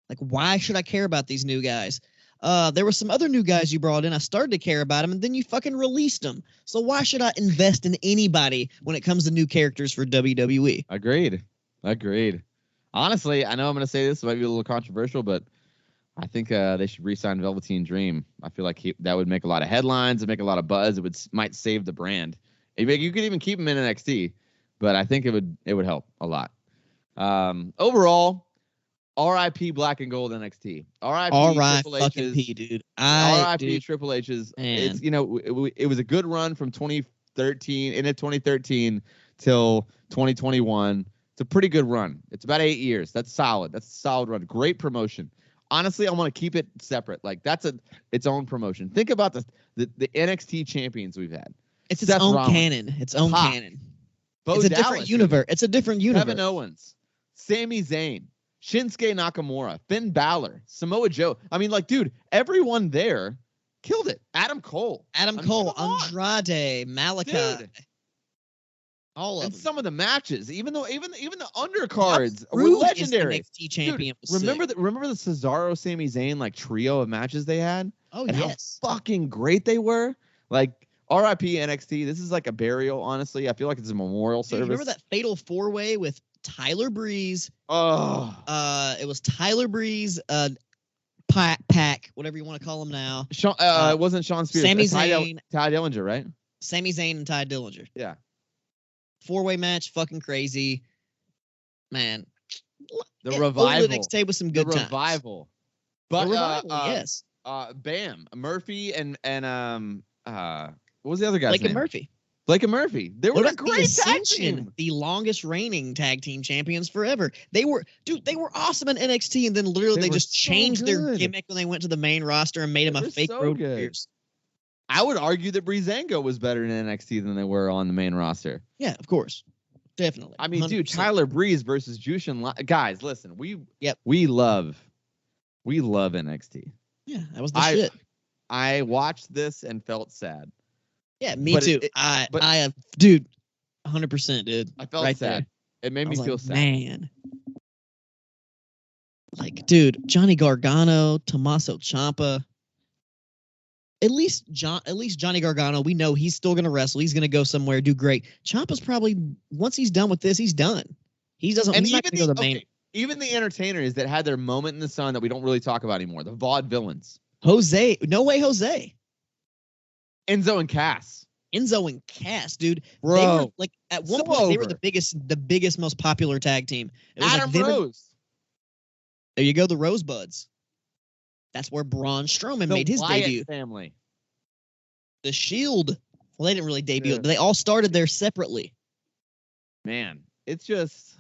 Like, why should I care about these new guys? There were some other new guys you brought in. I started to care about them, and then you fucking released them. So why should I invest in anybody when it comes to new characters for WWE? Agreed. Honestly, I know I'm going to say this might be a little controversial, but I think they should re-sign Velveteen Dream. I feel like that would make a lot of headlines. It'd make a lot of buzz. It might save the brand. You could even keep him in NXT, but I think it would help a lot. Overall, R.I.P. Black and Gold NXT. R.I.P. Triple H's. Dude. R.I.P. Triple H's. It's it was a good run from 2013 into 2013 till 2021. It's a pretty good run. It's about 8 years. That's solid. That's a solid run. Great promotion. Honestly, I want to keep it separate. Like that's its own promotion. Think about the NXT champions we've had. It's its own canon. Its own canon. It's a different universe. It's a different universe. Kevin Owens, Sami Zayn, Shinsuke Nakamura, Finn Balor, Samoa Joe. I mean, like, dude, everyone there killed it. Adam Cole, Andrade, Malachi. Dude. All of them. Some of the matches, even the undercards were legendary. NXT champion. Dude, remember the Cesaro, Sami Zayn like trio of matches they had? Oh, and yes. How fucking great they were. Like R.I.P. NXT. This is like a burial, honestly. I feel like it's a memorial service. Remember that fatal 4-way with Tyler Breeze? Oh. It was Tyler Breeze, Pac, whatever you want to call him now. It wasn't Sean Spears. Sami Zayn. Ty Dillinger, right? Sami Zayn and Ty Dillinger. Yeah. 4-way match, fucking crazy. Man. The revival. NXT with some good times. Revival. But revival, yes. Bam, Murphy and what was the other guy's Blake name? and Murphy. Blake and Murphy. They were a great tag team. The longest reigning tag team champions forever. They were awesome in NXT, and then literally they just changed their gimmick when they went to the main roster and made them a fake road warriors. I would argue that Breezango was better in NXT than they were on the main roster. Yeah, of course. Definitely. I mean, 100%. Dude, Tyler Breeze versus Jushin. Guys, listen, we love NXT. Yeah, that was the shit. I watched this and felt sad. Yeah, me too. Dude, 100%, dude. I felt sad. There. It made me feel sad. Man. Like, dude, Johnny Gargano, Tommaso Ciampa. At least Johnny Gargano, we know he's still going to wrestle. He's going to go somewhere, do great. Ciampa's probably, once he's done with this, he's done. He's not going to go to the main. Even the entertainers that had their moment in the sun that we don't really talk about anymore, the vaudevillains. No Way Jose. Enzo and Cass, dude. Bro, they were like at one point they were the biggest, most popular tag team. It was Adam Rose. There you go, the Rosebuds. That's where Braun Strowman made his debut. Family. The Shield. Well, they didn't really debut, but they all started there separately. Man, it's just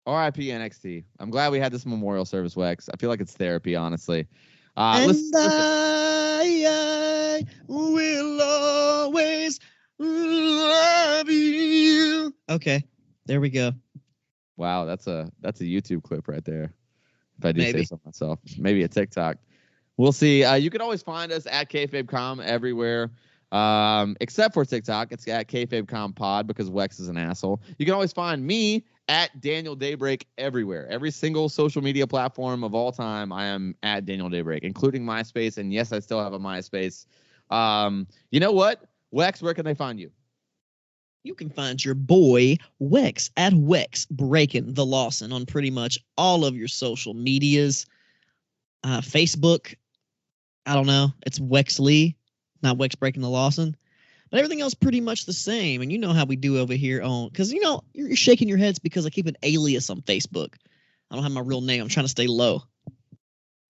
R.I.P. NXT. I'm glad we had this memorial service, Wex. I feel like it's therapy, honestly. Listen. I will always love you. Okay, there we go. Wow, that's a YouTube clip right there. If I do say so myself, maybe a TikTok. We'll see. You can always find us at KayfabeCom everywhere, except for TikTok. It's at KayfabeCom Pod because Wex is an asshole. You can always find me at Daniel Daybreak everywhere. Every single social media platform of all time, I am at Daniel Daybreak, including MySpace. And yes, I still have a MySpace. You know what? Wex, where can they find you? You can find your boy Wex at Wex breakin the Lawson on pretty much all of your social medias. Facebook, I don't know. It's Wex Lee, not Wex breakin the Lawson. But everything else pretty much the same. And you know how we do over here on, because, you know, you're shaking your heads because I keep an alias on Facebook. I don't have my real name. I'm trying to stay low.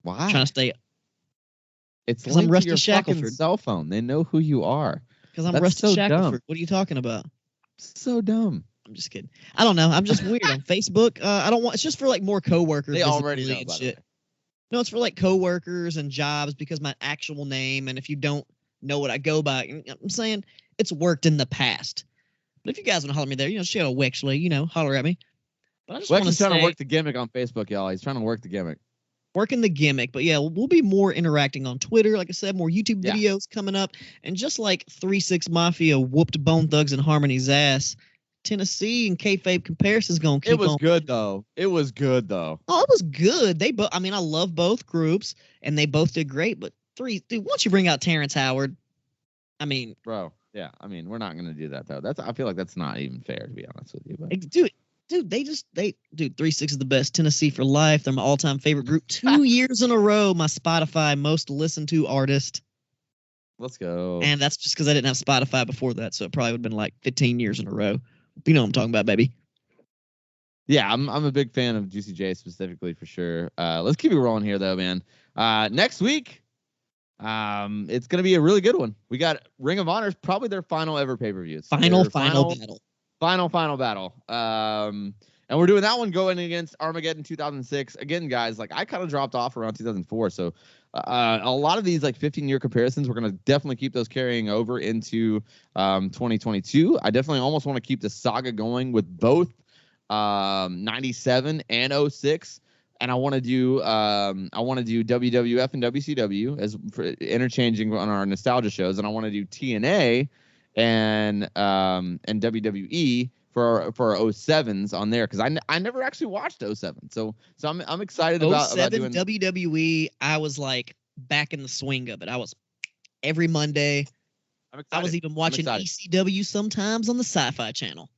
Why? I'm trying to stay. It's linked to your fucking cell phone. They know who you are. Because I'm Rusty Shackelford. What are you talking about? So dumb. I'm just kidding. I don't know. I'm just weird on Facebook. I don't want. It's just for like more coworkers. They already know about shit. No, it's for like coworkers and jobs because my actual name. And if you don't know what I go by, I'm saying it's worked in the past. But if you guys want to holler at me there, you know, shout out Wexley, you know, holler at me. But I just want to say, trying to work the gimmick on Facebook, y'all. He's trying to work the gimmick. Working the gimmick, but yeah, we'll be more interacting on Twitter. Like I said, more YouTube videos coming up. And just like 3-6 Mafia whooped Bone Thugs and Harmony's ass, Tennessee and kayfabe comparison's gonna keep on. It was good though. Oh, it was good. They both. I mean, I love both groups, and they both did great. But once you bring out Terrence Howard, I mean, bro, yeah, I mean, we're not gonna do that though. I feel like that's not even fair, to be honest with you. But dude, 3-6 is the best. Tennessee for life. They're my all-time favorite group. 2 years in a row, my Spotify most listened to artist. Let's go. And that's just because I didn't have Spotify before that, so it probably would have been like 15 years in a row. You know what I'm talking about, baby. Yeah, I'm a big fan of Juicy J specifically for sure. Let's keep it rolling here though, man. Next week, it's gonna be a really good one. We got Ring of Honor's probably their final ever pay-per-view. Final battle. Final battle. And we're doing that one going against Armageddon 2006. Again, guys, like I kind of dropped off around 2004, so a lot of these like 15-year comparisons, we're gonna definitely keep those carrying over into 2022. I definitely almost want to keep the saga going with both 97 and 06. And I want to do WWF and WCW as for interchanging on our nostalgia shows, and I want to do TNA and WWE for our 07s on there because I never actually watched 07. So I'm excited about doing WWE. I was like back in the swing of it. I was every Monday. I was even watching ECW sometimes on the Sci-Fi Channel.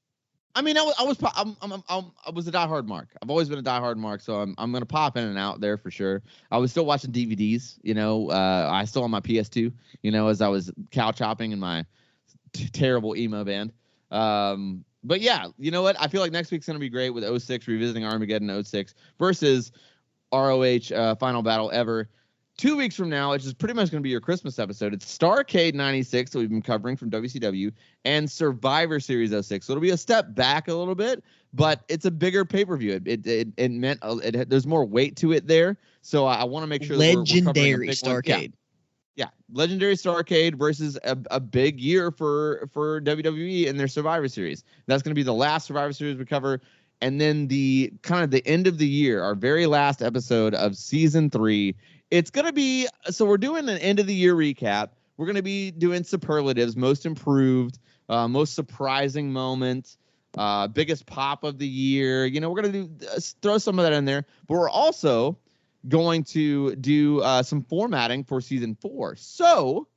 I mean, I was a diehard Mark. I've always been a diehard Mark, so I'm gonna pop in and out there for sure. I was still watching DVDs, you know. I still on my PS2, you know, as I was couch hopping in my terrible emo band. But yeah, you know what? I feel like next week's gonna be great with 06 revisiting Armageddon 06 versus ROH Final Battle ever. 2 weeks from now, which is pretty much going to be your Christmas episode, it's Starrcade 96 that we've been covering from WCW and Survivor Series 06. So it'll be a step back a little bit, but it's a bigger pay-per-view. It meant there's more weight to it there. So I want to make sure that we're Legendary Starrcade. Yeah, Legendary Starrcade versus a big year for WWE and their Survivor Series. That's going to be the last Survivor Series we cover. And then the end of the year, our very last episode of season 3. It's going to be, so we're doing an end of the year recap. We're going to be doing superlatives, most improved, most surprising moment, biggest pop of the year. We're going to throw some of that in there, but we're also going to do some formatting for season 4. So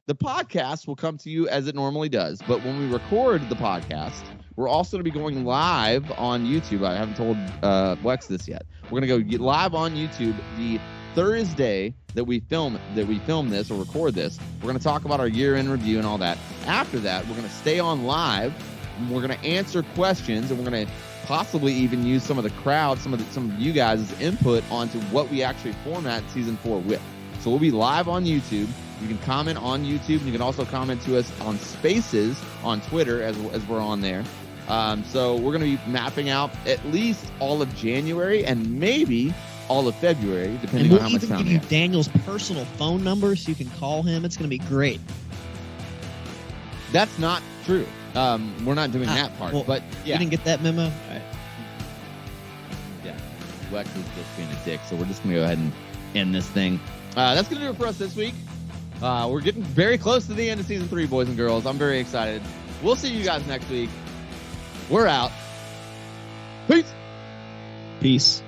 the podcast will come to you as it normally does. But when we record the podcast, we're also going to be going live on YouTube. I haven't told Wex this yet. We're going to go live on YouTube the Thursday that we film this or record this. We're going to talk about our year-end review and all that. After that, we're going to stay on live. And we're going to answer questions, and we're going to possibly even use some of the crowd, some of you guys' input onto what we actually format season 4 with. So we'll be live on YouTube. You can comment on YouTube, and you can also comment to us on Spaces on Twitter as we're on there. So we're going to be mapping out at least all of January and maybe all of February, depending on how much time we have. We'll even give you Daniel's personal phone number so you can call him. It's going to be great. That's not true. We're not doing that part. Well, but yeah. You didn't get that memo? All right. Yeah. Wex is just being a dick, so we're just going to go ahead and end this thing. That's going to do it for us this week. We're getting very close to the end of season 3, boys and girls. I'm very excited. We'll see you guys next week. We're out. Peace. Peace.